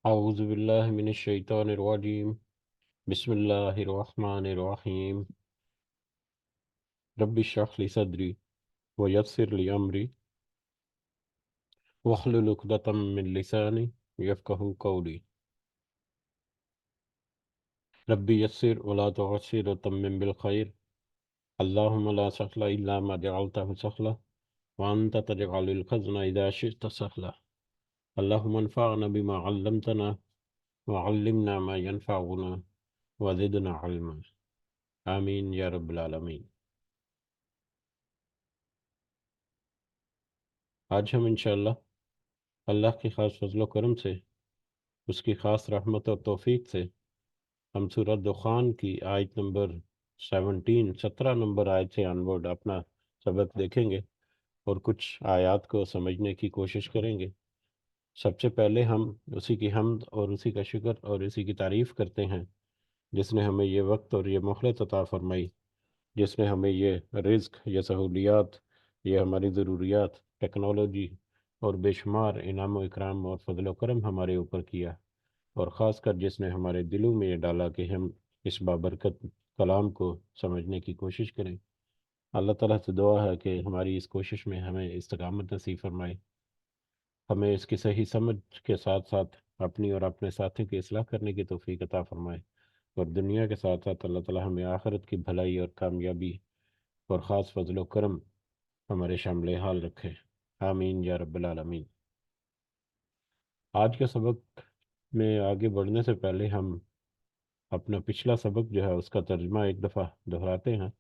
اعوذ باللہ من الشیطان الرجیم بسم اللہ الرحمن الرحیم رب اشرح لی صدری ویسر لی امری واحلل عقدۃ من لسانی یفقہوا قولی رب یسر ولا تعسر وتمم بالخیر اللہم لا سہل الا ما جعلتہ سہلا وانت تجعل الحزن اذا شئت سہلا اللہم انفعنا بما علمتنا وعلمنا ما ينفعنا وزدنا علما آمین یا رب العالمین۔ آج ہم انشاءاللہ اللہ کی خاص فضل و کرم سے، اس کی خاص رحمت اور توفیق سے، ہم سورہ دخان کی آیت نمبر 17 نمبر آیت سے آنورڈ اپنا سبق دیکھیں گے اور کچھ آیات کو سمجھنے کی کوشش کریں گے۔ سب سے پہلے ہم اسی کی حمد اور اسی کا شکر اور اسی کی تعریف کرتے ہیں جس نے ہمیں یہ وقت اور یہ مہلت عطا فرمائی، جس نے ہمیں یہ رزق، یہ سہولیات، یہ ہماری ضروریات، ٹیکنالوجی اور بے شمار انعام و اکرام اور فضل و کرم ہمارے اوپر کیا، اور خاص کر جس نے ہمارے دلوں میں یہ ڈالا کہ ہم اس بابرکت کلام کو سمجھنے کی کوشش کریں۔ اللہ تعالیٰ سے دعا ہے کہ ہماری اس کوشش میں ہمیں استقامت نصیب فرمائے، ہمیں اس کی صحیح سمجھ کے ساتھ ساتھ اپنی اور اپنے ساتھی کی اصلاح کرنے کی توفیق عطا فرمائے، اور دنیا کے ساتھ ساتھ اللہ تعالیٰ ہمیں آخرت کی بھلائی اور کامیابی اور خاص فضل و کرم ہمارے شامل حال رکھے، آمین یا رب العالمین۔ آج کے سبق میں آگے بڑھنے سے پہلے ہم اپنا پچھلا سبق جو ہے اس کا ترجمہ ایک دفعہ دہراتے ہیں،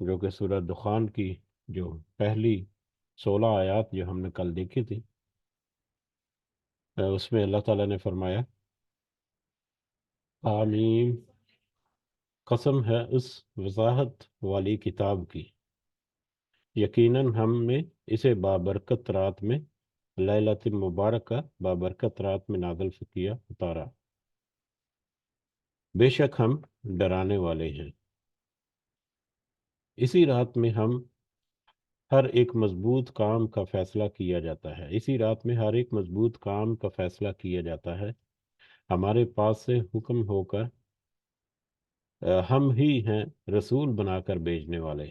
جو کہ سورہ دخان کی جو پہلی 16 آیات جو ہم نے کل دیکھی تھی، اس میں اللہ تعالیٰ نے فرمایا، آمین، قسم ہے اس وضاحت والی کتاب کی، یقیناً ہم نے اسے بابرکت رات میں، لیلۃ مبارکہ، بابرکت رات میں نازل کیا، اتارا، بے شک ہم ڈرانے والے ہیں۔ اسی رات میں ہم ہر ایک مضبوط کام کا فیصلہ کیا جاتا ہے، اسی رات میں ہر ایک مضبوط کام کا فیصلہ کیا جاتا ہے، ہمارے پاس سے حکم ہو کر ہم ہی ہیں رسول بنا کر بھیجنے والے،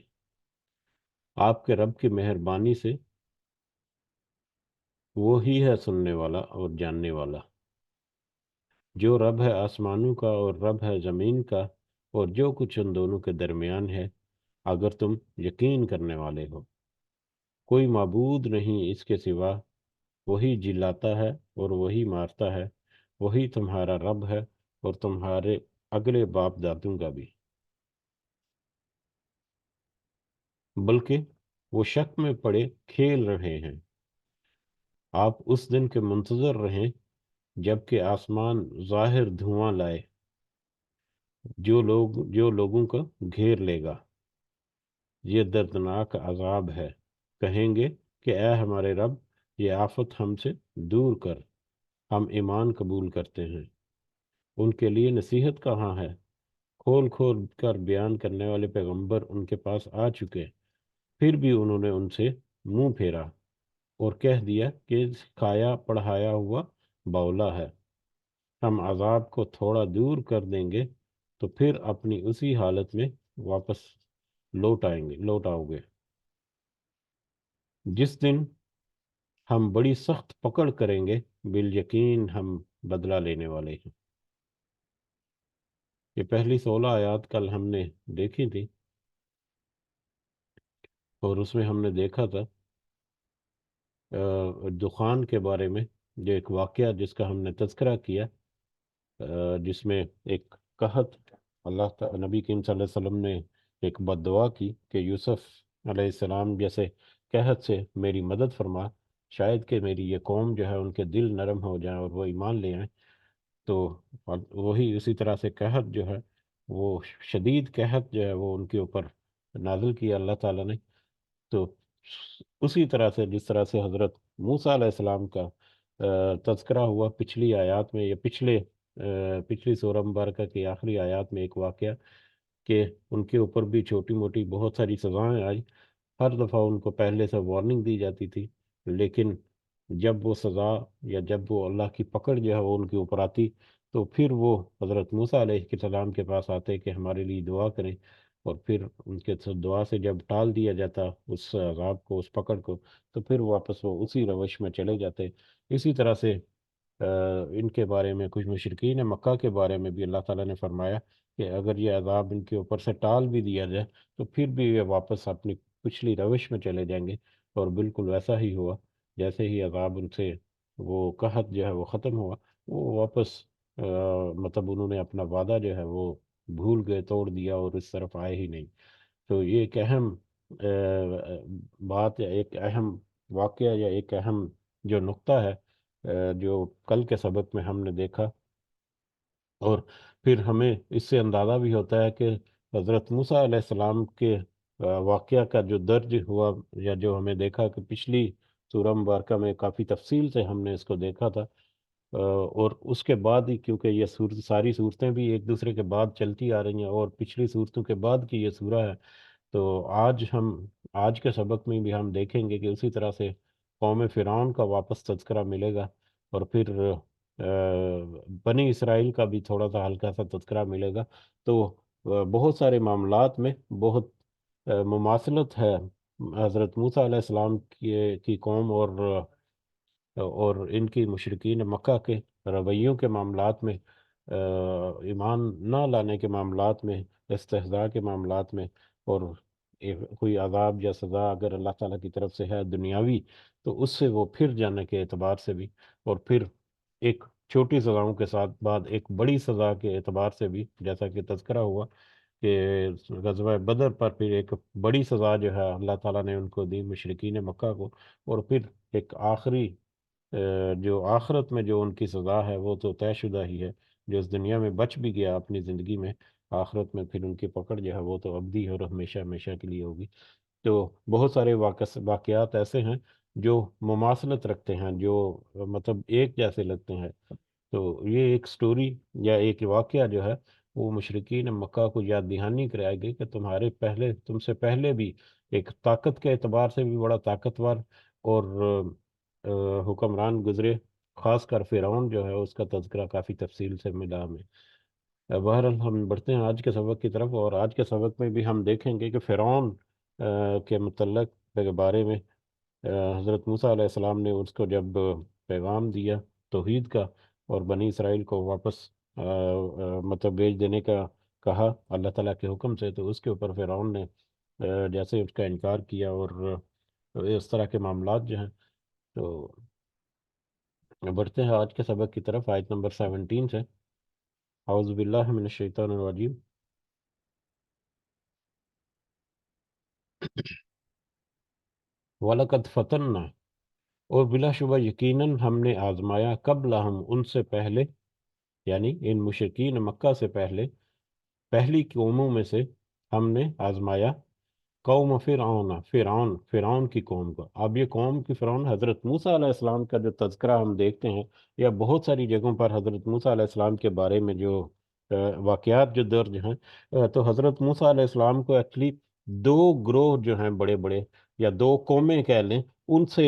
آپ کے رب کی مہربانی سے وہی ہے سننے والا اور جاننے والا، جو رب ہے آسمانوں کا اور رب ہے زمین کا اور جو کچھ ان دونوں کے درمیان ہے، اگر تم یقین کرنے والے ہو۔ کوئی معبود نہیں اس کے سوا، وہی جلاتا ہے اور وہی مارتا ہے، وہی تمہارا رب ہے اور تمہارے اگلے باپ دادوں کا بھی، بلکہ وہ شک میں پڑے کھیل رہے ہیں۔ آپ اس دن کے منتظر رہیں جب کہ آسمان ظاہر دھواں لائے، جو لوگوں کو گھیر لے گا، یہ دردناک عذاب ہے۔ کہیں گے کہ اے ہمارے رب، یہ آفت ہم سے دور کر، ہم ایمان قبول کرتے ہیں۔ ان کے لیے نصیحت کہاں ہے؟ کھول کھول کر بیان کرنے والے پیغمبر ان کے پاس آ چکے، پھر بھی انہوں نے ان سے منہ پھیرا اور کہہ دیا کہ کھایا پڑھایا ہوا بولا ہے۔ ہم عذاب کو تھوڑا دور کر دیں گے تو پھر اپنی اسی حالت میں واپس لوٹ آؤ گے، جس دن ہم بڑی سخت پکڑ کریں گے، بالیقین ہم بدلہ لینے والے ہیں۔ یہ پہلی 16 آیات کل ہم نے دیکھی تھی، اور اس میں ہم نے دیکھا تھا دخان کے بارے میں، جو ایک واقعہ جس کا ہم نے تذکرہ کیا، جس میں ایک قحط، نبی کریم صلی اللہ علیہ وسلم نے ایک بد دعا کی کہ یوسف علیہ السلام جیسے قحط سے میری مدد فرما، شاید کہ میری یہ قوم جو ہے ان کے دل نرم ہو جائیں اور وہ ایمان لے آئیں۔ تو وہی اسی طرح سے قحط جو ہے، وہ شدید قحط جو ہے وہ ان کے اوپر نازل کیا اللہ تعالیٰ نے۔ تو اسی طرح سے جس طرح سے حضرت موسیٰ علیہ السلام کا تذکرہ ہوا پچھلی آیات میں، یا پچھلی سورہ مبارکہ کی آخری آیات میں، ایک واقعہ کہ ان کے اوپر بھی چھوٹی موٹی بہت ساری سزائیں آئی، ہر دفعہ ان کو پہلے سے وارننگ دی جاتی تھی، لیکن جب وہ سزا یا جب وہ اللہ کی پکڑ جو ہے وہ ان کے اوپر آتی، تو پھر وہ حضرت موسیٰ علیہ السلام کے پاس آتے کہ ہمارے لیے دعا کریں، اور پھر ان کے دعا سے جب ٹال دیا جاتا اس عذاب کو، اس پکڑ کو، تو پھر واپس وہ اسی روش میں چلے جاتے۔ اسی طرح سے ان کے بارے میں کچھ مشرکین مکہ کے بارے میں بھی اللہ تعالیٰ نے فرمایا کہ اگر یہ عذاب ان کے اوپر سے ٹال بھی دیا جائے تو پھر بھی یہ واپس اپنی پچھلی روش میں چلے جائیں گے، اور بالکل ویسا ہی ہوا۔ جیسے ہی عذاب ان سے وہ قحط جو ہے وہ ختم ہوا، وہ واپس مطلب انہوں نے اپنا وعدہ جو ہے وہ بھول گئے، توڑ دیا، اور اس طرف آئے ہی نہیں۔ تو یہ ایک اہم بات، یا ایک اہم واقعہ، یا ایک اہم جو نقطہ ہے جو کل کے سبق میں ہم نے دیکھا، اور پھر ہمیں اس سے اندازہ بھی ہوتا ہے کہ حضرت موسیٰ علیہ السلام کے واقعہ کا جو درج ہوا، یا جو ہمیں دیکھا کہ پچھلی سورہ مبارکہ میں کافی تفصیل سے ہم نے اس کو دیکھا تھا، اور اس کے بعد ہی، کیونکہ یہ ساری صورتیں بھی ایک دوسرے کے بعد چلتی آ رہی ہیں، اور پچھلی صورتوں کے بعد کی یہ سورہ ہے، تو آج کے سبق میں بھی ہم دیکھیں گے کہ اسی طرح سے قوم فرعون کا واپس تذکرہ ملے گا، اور پھر بنی اسرائیل کا بھی تھوڑا سا ہلکا سا تذکرہ ملے گا۔ تو بہت سارے معاملات میں بہت مماثلت ہے حضرت موسیٰ علیہ السلام کی قوم اور ان کی مشرکین مکہ کے رویوں کے معاملات میں، ایمان نہ لانے کے معاملات میں، استہزاء کے معاملات میں، اور کوئی عذاب یا سزا اگر اللہ تعالیٰ کی طرف سے ہے دنیاوی، تو اس سے وہ پھر جانے کے اعتبار سے بھی، اور پھر ایک چھوٹی سزاؤں کے ساتھ بعد ایک بڑی سزا کے اعتبار سے بھی، جیسا کہ تذکرہ ہوا کہ غزوہ بدر پر پھر ایک بڑی سزا جو ہے اللہ تعالیٰ نے ان کو دی مشرکین مکہ کو، اور پھر ایک آخری جو آخرت میں جو ان کی سزا ہے وہ تو طے شدہ ہی ہے۔ جو اس دنیا میں بچ بھی گیا اپنی زندگی میں، آخرت میں پھر ان کی پکڑ جو ہے وہ تو ابدی اور ہمیشہ ہمیشہ کے لیے ہوگی۔ تو بہت سارے واقعات ایسے ہیں جو مماثلت رکھتے ہیں، جو مطلب ایک جیسے لگتے ہیں۔ تو یہ ایک سٹوری یا ایک واقعہ جو ہے وہ مشرکین مکہ کو یاد دہانی کرائی گئی کہ تم سے پہلے بھی ایک طاقت کے اعتبار سے بھی بڑا طاقتور اور حکمران گزرے، خاص کر فرعون جو ہے اس کا تذکرہ کافی تفصیل سے ملا ہمیں۔ بہرحال ہم بڑھتے ہیں آج کے سبق کی طرف، اور آج کے سبق میں بھی ہم دیکھیں گے کہ فرعون کے متعلق کے بارے میں حضرت موسیٰ علیہ السلام نے اس کو جب پیغام دیا توحید کا، اور بنی اسرائیل کو واپس مطلب بھیج دینے کا کہا اللہ تعالیٰ کے حکم سے، تو اس کے اوپر فرعون نے جیسے اس کا انکار کیا، اور اس طرح کے معاملات جو ہیں۔ تو بڑھتے ہیں آج کے سبق کی طرف، آیت نمبر 17 سے۔ اعوذ باللہ من الشیطان الرجیم۔ وَلَقَدْ فَتَنَّا، اور بلا شبہ یقیناً ہم نے آزمایا، قبلہم ان سے پہلے، یعنی ان مشرکین مکہ سے پہلے، پہلی قوموں میں سے ہم نے آزمایا قوم فرعون کی قوم کو۔ اب یہ قوم کی فرعون، حضرت موسیٰ علیہ السلام کا جو تذکرہ ہم دیکھتے ہیں، یا بہت ساری جگہوں پر حضرت موسیٰ علیہ السلام کے بارے میں جو واقعات جو درج ہیں، تو حضرت موسیٰ علیہ السلام کو ایکچولی دو گروہ جو ہیں بڑے بڑے، یا دو قومیں کہہ لیں، ان سے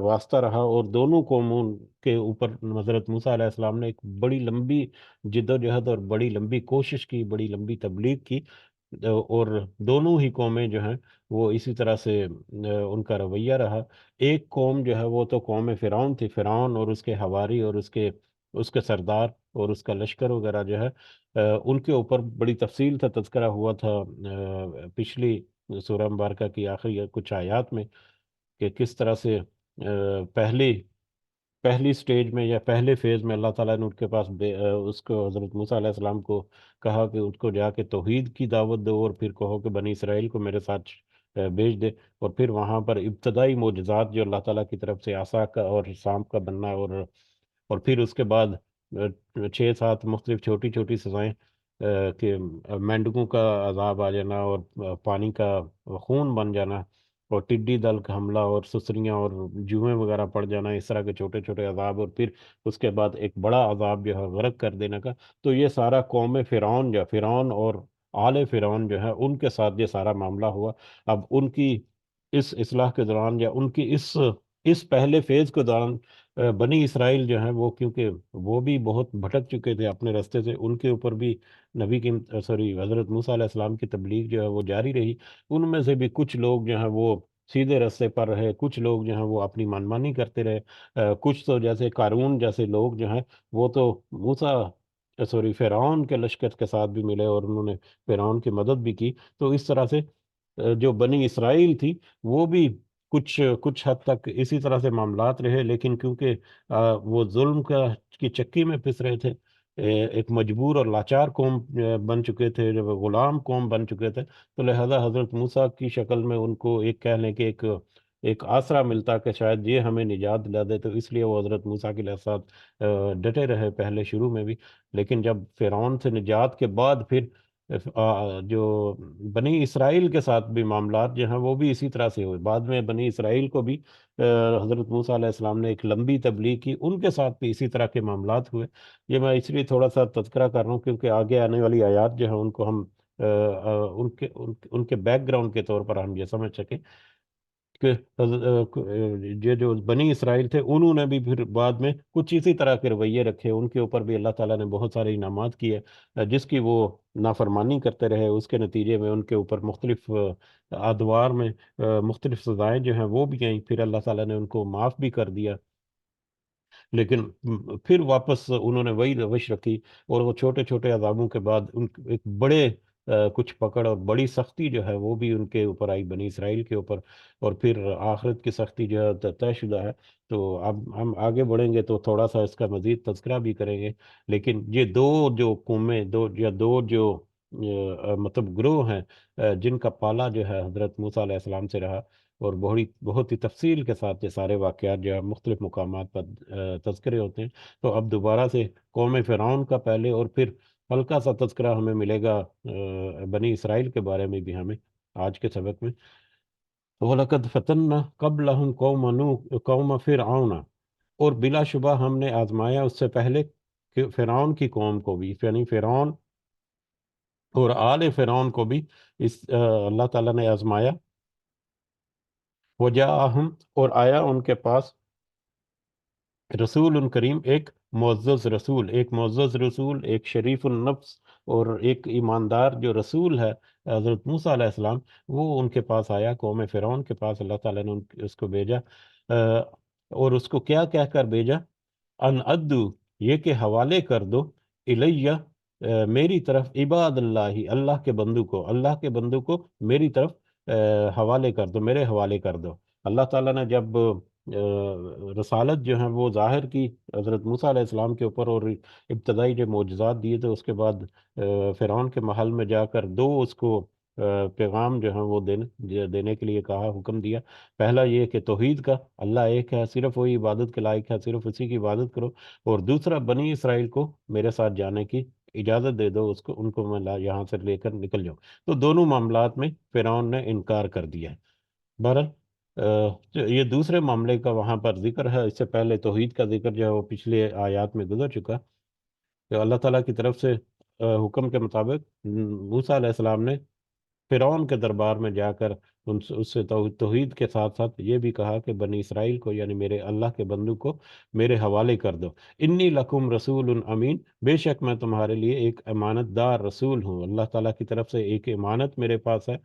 واسطہ رہا، اور دونوں قوموں کے اوپر حضرت موسیٰ علیہ السلام نے ایک بڑی لمبی جد و جہد اور بڑی لمبی کوشش کی، بڑی لمبی تبلیغ کی، اور دونوں ہی قومیں جو ہیں وہ اسی طرح سے ان کا رویہ رہا۔ ایک قوم جو ہے وہ تو قوم فرعون تھی، فرعون اور اس کے حواری اور اس کے سردار اور اس کا لشکر وغیرہ جو ہے، ان کے اوپر بڑی تفصیل سے تذکرہ ہوا تھا پچھلی سورہ مبارکہ کی آخری کچھ آیات میں، کہ کس طرح سے پہلی سٹیج میں یا پہلے فیز میں اللہ تعالیٰ نے ان کے پاس اس کو حضرت موسیٰ علیہ السلام کو کہا کہ ان کو جا کے توحید کی دعوت دو، اور پھر کہو کہ بنی اسرائیل کو میرے ساتھ بھیج دے، اور پھر وہاں پر ابتدائی معجزات جو اللہ تعالیٰ کی طرف سے عصا کا اور سانپ کا بننا، اور پھر اس کے بعد 6 7 مختلف چھوٹی چھوٹی سزائیں، کہ مینڈکوں کا عذاب آ جانا، اور پانی کا خون بن جانا، اور ٹڈی دل کا حملہ، اور سسریاں اور جوئیں وغیرہ پڑ جانا، اس طرح کے چھوٹے چھوٹے عذاب، اور پھر اس کے بعد ایک بڑا عذاب جو ہے غرق کر دینے کا۔ تو یہ سارا قوم فرعون اور آل فرعون جو ہے ان کے ساتھ یہ سارا معاملہ ہوا۔ اب ان کی اس اصلاح کے دوران، یا ان کی اس اس پہلے فیز کے دوران بنی اسرائیل جو ہیں وہ، کیونکہ وہ بھی بہت بھٹک چکے تھے اپنے راستے سے، ان کے اوپر بھی نبی کی حضرت موسیٰ علیہ السلام کی تبلیغ جو ہے وہ جاری رہی۔ ان میں سے بھی کچھ لوگ جو ہیں وہ سیدھے راستے پر رہے، کچھ لوگ جو ہیں وہ اپنی منمانی کرتے رہے، کچھ تو جیسے قارون جیسے لوگ جو ہیں وہ تو فرعون کے لشکر کے ساتھ بھی ملے اور انہوں نے فرعون کی مدد بھی کی۔ تو اس طرح سے جو بنی اسرائیل تھی وہ بھی کچھ کچھ حد تک اسی طرح سے معاملات رہے، لیکن کیونکہ وہ ظلم کی چکی میں پس رہے تھے، ایک مجبور اور لاچار قوم بن چکے تھے، جب غلام قوم بن چکے تھے، تو لہذا حضرت موسیٰ کی شکل میں ان کو ایک کہہ لیں کہ ایک آسرا ملتا کہ شاید یہ ہمیں نجات دلا دے، تو اس لیے وہ حضرت موسیٰ کے ساتھ ڈٹے رہے پہلے شروع میں بھی۔ لیکن جب فرعون سے نجات کے بعد پھر جو بنی اسرائیل کے ساتھ بھی معاملات جو ہیں وہ بھی اسی طرح سے ہوئے، بعد میں بنی اسرائیل کو بھی حضرت موسیٰ علیہ السلام نے ایک لمبی تبلیغ کی، ان کے ساتھ بھی اسی طرح کے معاملات ہوئے۔ یہ میں اس لیے تھوڑا سا تذکرہ کر رہا ہوں کیونکہ آگے آنے والی آیات جو ہیں ان کو ہم ان کے بیک گراؤنڈ کے طور پر ہم یہ سمجھ سکیں کہ یہ جو بنی اسرائیل تھے انہوں نے بھی پھر بعد میں کچھ اسی طرح کے رویے رکھے، ان کے اوپر بھی اللہ تعالیٰ نے بہت سارے انعامات کیے، جس کی وہ نافرمانی کرتے رہے، اس کے نتیجے میں ان کے اوپر مختلف ادوار میں مختلف سزائیں جو ہیں وہ بھی آئیں، پھر اللہ تعالیٰ نے ان کو معاف بھی کر دیا۔ لیکن پھر واپس انہوں نے وہی روش رکھی، اور وہ چھوٹے چھوٹے عذابوں کے بعد ان ایک بڑے کچھ پکڑ اور بڑی سختی جو ہے وہ بھی ان کے اوپر آئی، بنی اسرائیل کے اوپر، اور پھر آخرت کی سختی جو ہے طے شدہ ہے۔ تو اب ہم آگے بڑھیں گے تو تھوڑا سا اس کا مزید تذکرہ بھی کریں گے، لیکن یہ دو جو قومیں، دو جو مطلب گروہ ہیں جن کا پالا جو ہے حضرت موسیٰ علیہ السلام سے رہا، اور بہت ہی تفصیل کے ساتھ یہ سارے واقعات جو ہے مختلف مقامات پر تذکرے ہوتے ہیں۔ تو اب دوبارہ سے قوم فرعون کا پہلے اور پھر ہلکا سا تذکرہ ہمیں ملے گا بنی اسرائیل کے بارے میں بھی ہمیں آج کے سبق میں۔ وَلَقَدْ فَتَنَّا قَبْلَهُمْ قَوْمَ فِرْعَوْنَ، اور بلا شبہ ہم نے آزمایا اس سے پہلے کہ فرعون کی قوم کو بھی، یعنی فرعون اور آل فرعون کو بھی اللہ تعالیٰ نے آزمایا۔ وجاءہم، اور آیا ان کے پاس رسول کریم، ایک معزز رسول، ایک شریف النفس اور ایک ایماندار جو رسول ہے حضرت موسیٰ علیہ السلام، وہ ان کے پاس آیا، قوم فرعون کے پاس اللہ تعالیٰ نے اس کو بھیجا، اور اس کو کیا کہہ کر بھیجا؟ ان ادو، یہ کہ حوالے کر دو، الیہ، میری طرف، عباد اللہ، اللہ کے بندو کو میری طرف حوالے کر دو، میرے حوالے کر دو۔ اللہ تعالیٰ نے جب رسالت جو ہے وہ ظاہر کی حضرت موسیٰ علیہ السلام کے اوپر، اور ابتدائی جو معجزات دیے، تو اس کے بعد فرعون کے محل میں جا کر دو اس کو پیغام جو ہیں وہ دینے کے لیے کہا، حکم دیا۔ پہلا یہ کہ توحید کا، اللہ ایک ہے، صرف وہی عبادت کے لائق ہے، صرف اسی کی عبادت کرو، اور دوسرا بنی اسرائیل کو میرے ساتھ جانے کی اجازت دے دو، ان کو میں یہاں سے لے کر نکل جاؤں۔ تو دونوں معاملات میں فرعون نے انکار کر دیا ہے۔ بہرحال یہ دوسرے معاملے کا وہاں پر ذکر ہے، اس سے پہلے توحید کا ذکر جو ہے وہ پچھلے آیات میں گزر چکا، کہ اللہ تعالیٰ کی طرف سے حکم کے مطابق موسیٰ علیہ السلام نے فرعون کے دربار میں جا کر اس سے توحید کے ساتھ ساتھ یہ بھی کہا کہ بنی اسرائیل کو، یعنی میرے اللہ کے بندو کو میرے حوالے کر دو۔ انی لکم رسول امین، بے شک میں تمہارے لیے ایک امانت دار رسول ہوں، اللہ تعالیٰ کی طرف سے ایک امانت میرے پاس ہے،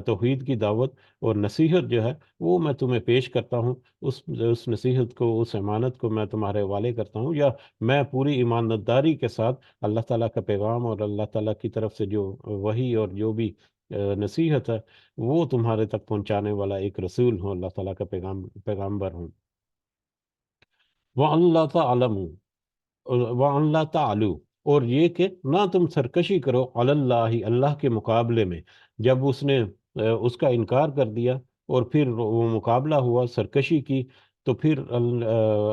توحید کی دعوت اور نصیحت جو ہے وہ میں تمہیں پیش کرتا ہوں، اس نصیحت کو، اس امانت کو میں تمہارے حوالے کرتا ہوں، یا میں پوری ایمانداری کے ساتھ اللہ تعالیٰ کا پیغام اور اللہ تعالیٰ کی طرف سے جو وحی اور جو بھی نصیحت ہے وہ تمہارے تک پہنچانے والا ایک رسول ہوں، اللہ تعالیٰ کا پیغامبر ہوں۔ وَأَن لَا تَعْلَمُوا، وَأَن لَا تَعْلُوا، اور یہ کہ نہ تم سرکشی کرو، علی اللہ، اللہ کے مقابلے میں۔ جب اس نے اس کا انکار کر دیا اور پھر وہ مقابلہ ہوا، سرکشی کی، تو پھر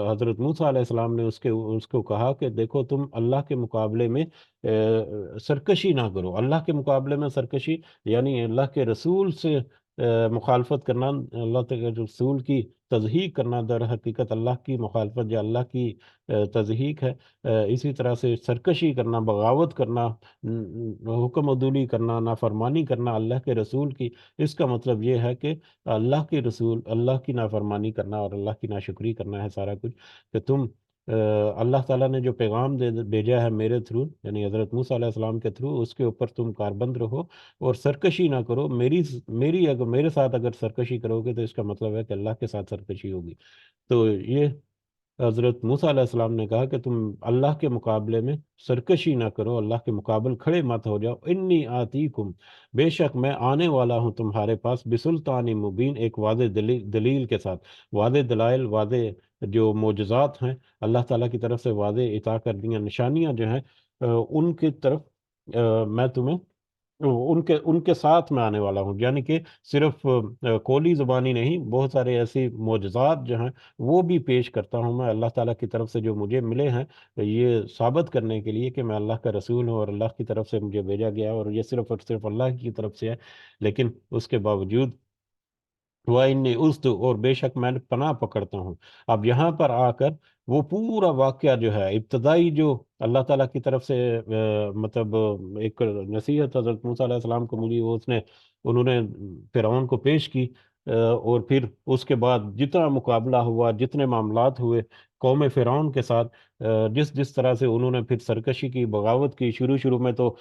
حضرت موسیٰ علیہ السلام نے اس کو کہا کہ دیکھو تم اللہ کے مقابلے میں سرکشی نہ کرو۔ اللہ کے مقابلے میں سرکشی یعنی اللہ کے رسول سے مخالفت کرنا، اللہ کے رسول کی تضحیق کرنا در حقیقت اللہ کی مخالفت یا اللہ کی تضحیق ہے۔ اسی طرح سے سرکشی کرنا، بغاوت کرنا، حکم عدولی کرنا، نافرمانی کرنا اللہ کے رسول کی، اس کا مطلب یہ ہے کہ اللہ کے رسول، اللہ کی نافرمانی کرنا اور اللہ کی ناشکری کرنا ہے سارا کچھ، کہ تم اللہ تعالیٰ نے جو پیغام بھیجا ہے میرے تھرو، یعنی حضرت موسیٰ علیہ السلام کے تھرو، اس کے اوپر تم کاربند رہو اور سرکشی نہ کرو۔ اگر میرے ساتھ اگر سرکشی کرو گے تو اس کا مطلب ہے کہ اللہ کے ساتھ سرکشی ہوگی۔ تو یہ حضرت موسیٰ علیہ السلام نے کہا کہ تم اللہ کے مقابلے میں سرکشی نہ کرو، اللہ کے مقابل کھڑے مت ہو جاؤ۔ انی آتیکم، بے شک میں آنے والا ہوں تمہارے پاس، بسلطان مبین، ایک واضح دلیل کے ساتھ، واضح دلائل، واضح جو معجزات ہیں اللہ تعالیٰ کی طرف سے واضح عطا کر دیا نشانیاں جو ہیں، ان کی طرف میں تمہیں ان کے ساتھ میں آنے والا ہوں، یعنی کہ صرف قولی زبانی نہیں، بہت سارے ایسی معجزات جو ہیں وہ بھی پیش کرتا ہوں میں اللہ تعالیٰ کی طرف سے، جو مجھے ملے ہیں، یہ ثابت کرنے کے لیے کہ میں اللہ کا رسول ہوں اور اللہ کی طرف سے مجھے بھیجا گیا، اور یہ صرف اور صرف اللہ کی طرف سے ہے۔ لیکن اس کے باوجود وَإِنِّي عُذْتُ، اور بے شک میں پناہ پکڑتا ہوں۔ اب یہاں پر آ کر وہ پورا واقعہ جو ہے، ابتدائی جو اللہ تعالیٰ کی طرف سے مطلب ایک نصیحت حضرت موسیٰ علیہ السلام کو ملی، وہ انہوں نے فرعون کو پیش کی، اور پھر اس کے بعد جتنا مقابلہ ہوا، جتنے معاملات ہوئے قوم فرعون کے ساتھ، جس طرح سے انہوں نے پھر سرکشی کی، بغاوت کی، شروع میں تو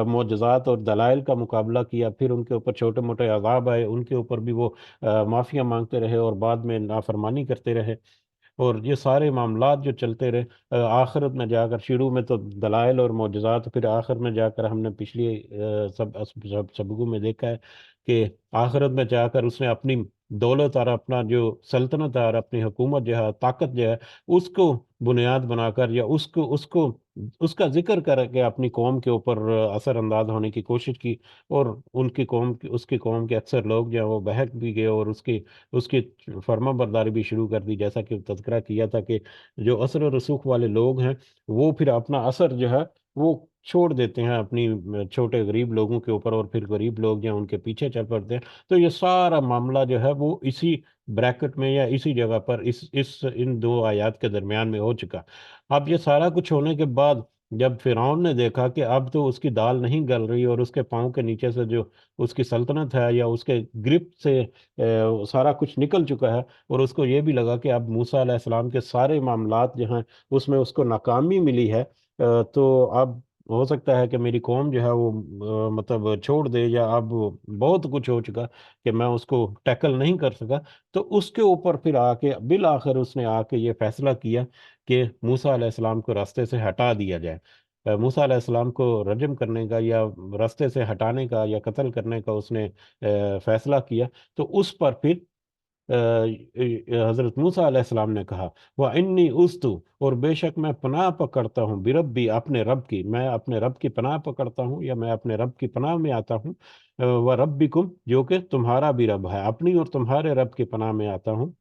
معجزات اور دلائل کا مقابلہ کیا، پھر ان کے اوپر چھوٹے موٹے عذاب آئے، ان کے اوپر بھی وہ معافیاں مانگتے رہے اور بعد میں نافرمانی کرتے رہے، اور یہ سارے معاملات جو چلتے رہے، آخرت میں جا کر، شروع میں تو دلائل اور معجزات، پھر آخر میں جا کر ہم نے پچھلی سبقوں میں دیکھا ہے کہ آخرت میں جا کر اس نے اپنی دولت اور اپنا جو سلطنت ہے اور اپنی حکومت جو ہے، طاقت جو ہے، اس کو بنیاد بنا کر، یا اس کا ذکر کر کے اپنی قوم کے اوپر اثر انداز ہونے کی کوشش کی، اور اس کی قوم کے اکثر لوگ جو ہیں وہ بہک بھی گئے، اور اس کی فرما برداری بھی شروع کر دی، جیسا کہ تذکرہ کیا تھا کہ جو اثر و رسوخ والے لوگ ہیں وہ پھر اپنا اثر جو ہے وہ چھوڑ دیتے ہیں اپنی چھوٹے غریب لوگوں کے اوپر، اور پھر غریب لوگ جو ہیں ان کے پیچھے چل پڑتے ہیں۔ تو یہ سارا معاملہ جو ہے وہ اسی بریکٹ میں یا اسی جگہ پر ان دو آیات کے درمیان میں ہو چکا۔ اب یہ سارا کچھ ہونے کے بعد جب فرعون نے دیکھا کہ اب تو اس کی دال نہیں گل رہی، اور اس کے پاؤں کے نیچے سے جو اس کی سلطنت ہے یا اس کے گرپ سے سارا کچھ نکل چکا ہے، اور اس کو یہ بھی لگا کہ اب موسیٰ علیہ السلام کے سارے معاملات جو ہیں اس میں اس کو ناکامی ملی ہے، تو اب ہو سکتا ہے کہ میری قوم جو ہے وہ مطلب چھوڑ دے، یا اب بہت کچھ ہو چکا کہ میں اس کو ٹیکل نہیں کر سکا۔ تو اس کے اوپر پھر آ کے بالآخر اس نے آ کے یہ فیصلہ کیا کہ موسیٰ علیہ السلام کو راستے سے ہٹا دیا جائے، موسیٰ علیہ السلام کو رجم کرنے کا یا راستے سے ہٹانے کا یا قتل کرنے کا اس نے فیصلہ کیا۔ تو اس پر پھر حضرت موسیٰ علیہ السلام نے کہا، وَإِنِّي عُذْتُ، اور بے شک میں پناہ پکڑتا ہوں، بربی، اپنے رب کی، میں اپنے رب کی پناہ پکڑتا ہوں، یا میں اپنے رب کی پناہ میں آتا ہوں، وَرَبِّكُمْ، جو کہ تمہارا بھی رب ہے، اپنی اور تمہارے رب کی پناہ میں آتا ہوں،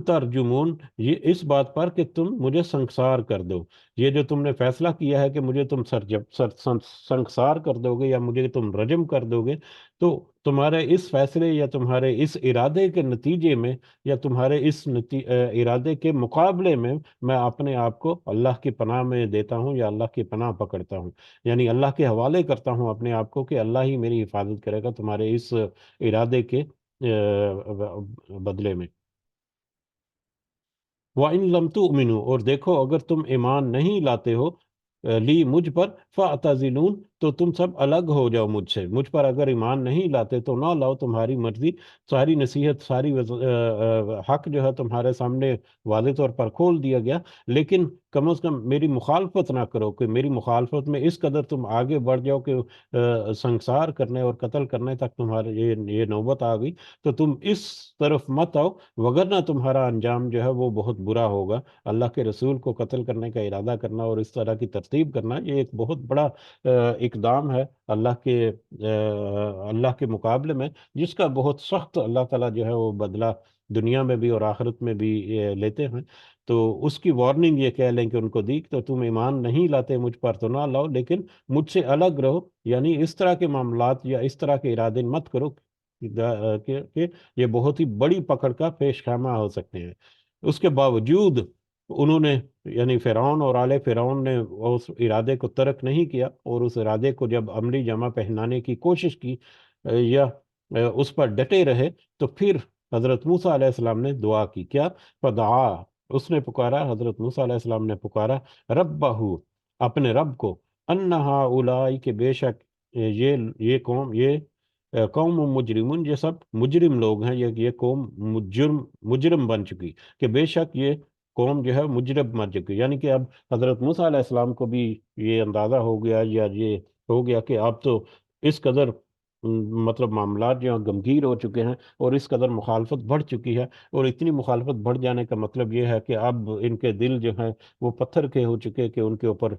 ترجمون، یہ اس بات پر کہ تم مجھے سنکسار کر دو، یہ جو تم نے فیصلہ کیا ہے کہ مجھے تم سنکسار کر دو گے یا مجھے تم رجم کر دو گے، تو تمہارے اس فیصلے یا تمہارے اس ارادے کے نتیجے میں، یا تمہارے اس ارادے کے مقابلے میں اپنے آپ کو اللہ کی پناہ میں دیتا ہوں، یا اللہ کی پناہ پکڑتا ہوں، یعنی اللہ کے حوالے کرتا ہوں اپنے آپ کو کہ اللہ ہی میری حفاظت کرے گا تمہارے اس ارادے کے بدلے میں۔ وَإِن لَمْ تُؤْمِنُوا، اور دیکھو اگر تم ایمان نہیں لاتے ہو لی مجھ پر، فَاعْتَزِلُونَ، تو تم سب الگ ہو جاؤ مجھ سے، مجھ پر اگر ایمان نہیں لاتے تو نہ لاؤ، تمہاری مرضی، ساری نصیحت، ساری حق جو ہے تمہارے سامنے واضح طور پر کھول دیا گیا، لیکن کم از کم میری مخالفت نہ کرو، کہ میری مخالفت میں اس قدر تم آگے بڑھ جاؤ کہ سنسار کرنے اور قتل کرنے تک تمہارے یہ نوبت آ گئی، تو تم اس طرف مت آؤ، وگرنہ تمہارا انجام جو ہے وہ بہت برا ہوگا۔ اللہ کے رسول کو قتل کرنے کا ارادہ کرنا اور اس طرح کی ترتیب کرنا، یہ ایک بہت بڑا اقدام ہے اللہ کے مقابلے میں، جس کا بہت سخت اللہ تعالیٰ جو ہے وہ بدلہ دنیا میں بھی اور آخرت میں بھی لیتے ہیں۔ تو اس کی وارننگ یہ کہہ لیں کہ ان کو دی، تو تم ایمان نہیں لاتے مجھ پر تو نہ لاؤ، لیکن مجھ سے الگ رہو، یعنی اس طرح کے معاملات یا اس طرح کے ارادے مت کرو کہ یہ بہت ہی بڑی پکڑ کا پیش خیمہ ہو سکتے ہیں۔ اس کے باوجود انہوں نے، یعنی فرعون اور آل فرعون نے اس ارادے کو ترک نہیں کیا، اور اس ارادے کو جب عملی جامہ پہنانے کی کوشش کی یا اس پر ڈٹے رہے، تو پھر حضرت موسیٰ علیہ السلام نے دعا کی، کیا؟ فدعا، اس نے پکارا، حضرت موسیٰ علیہ السلام نے پکارا ربہ، اپنے رب کو، ان ہؤلاء، کہ بے شک یہ قوم، یہ قوم مجرمون، یہ سب مجرم لوگ ہیں، یہ قوم مجرم بن چکی، کہ بے شک یہ قوم جو ہے مجرم بن چکی، یعنی کہ اب حضرت موسیٰ علیہ السلام کو بھی یہ اندازہ ہو گیا، یا یہ ہو گیا کہ اب تو اس قدر مطلب معاملات جو ہیں گمگیر ہو چکے ہیں، اور اس قدر مخالفت بڑھ چکی ہے، اور اتنی مخالفت بڑھ جانے کا مطلب یہ ہے کہ اب ان کے دل جو ہیں وہ پتھر کے ہو چکے، کہ ان کے اوپر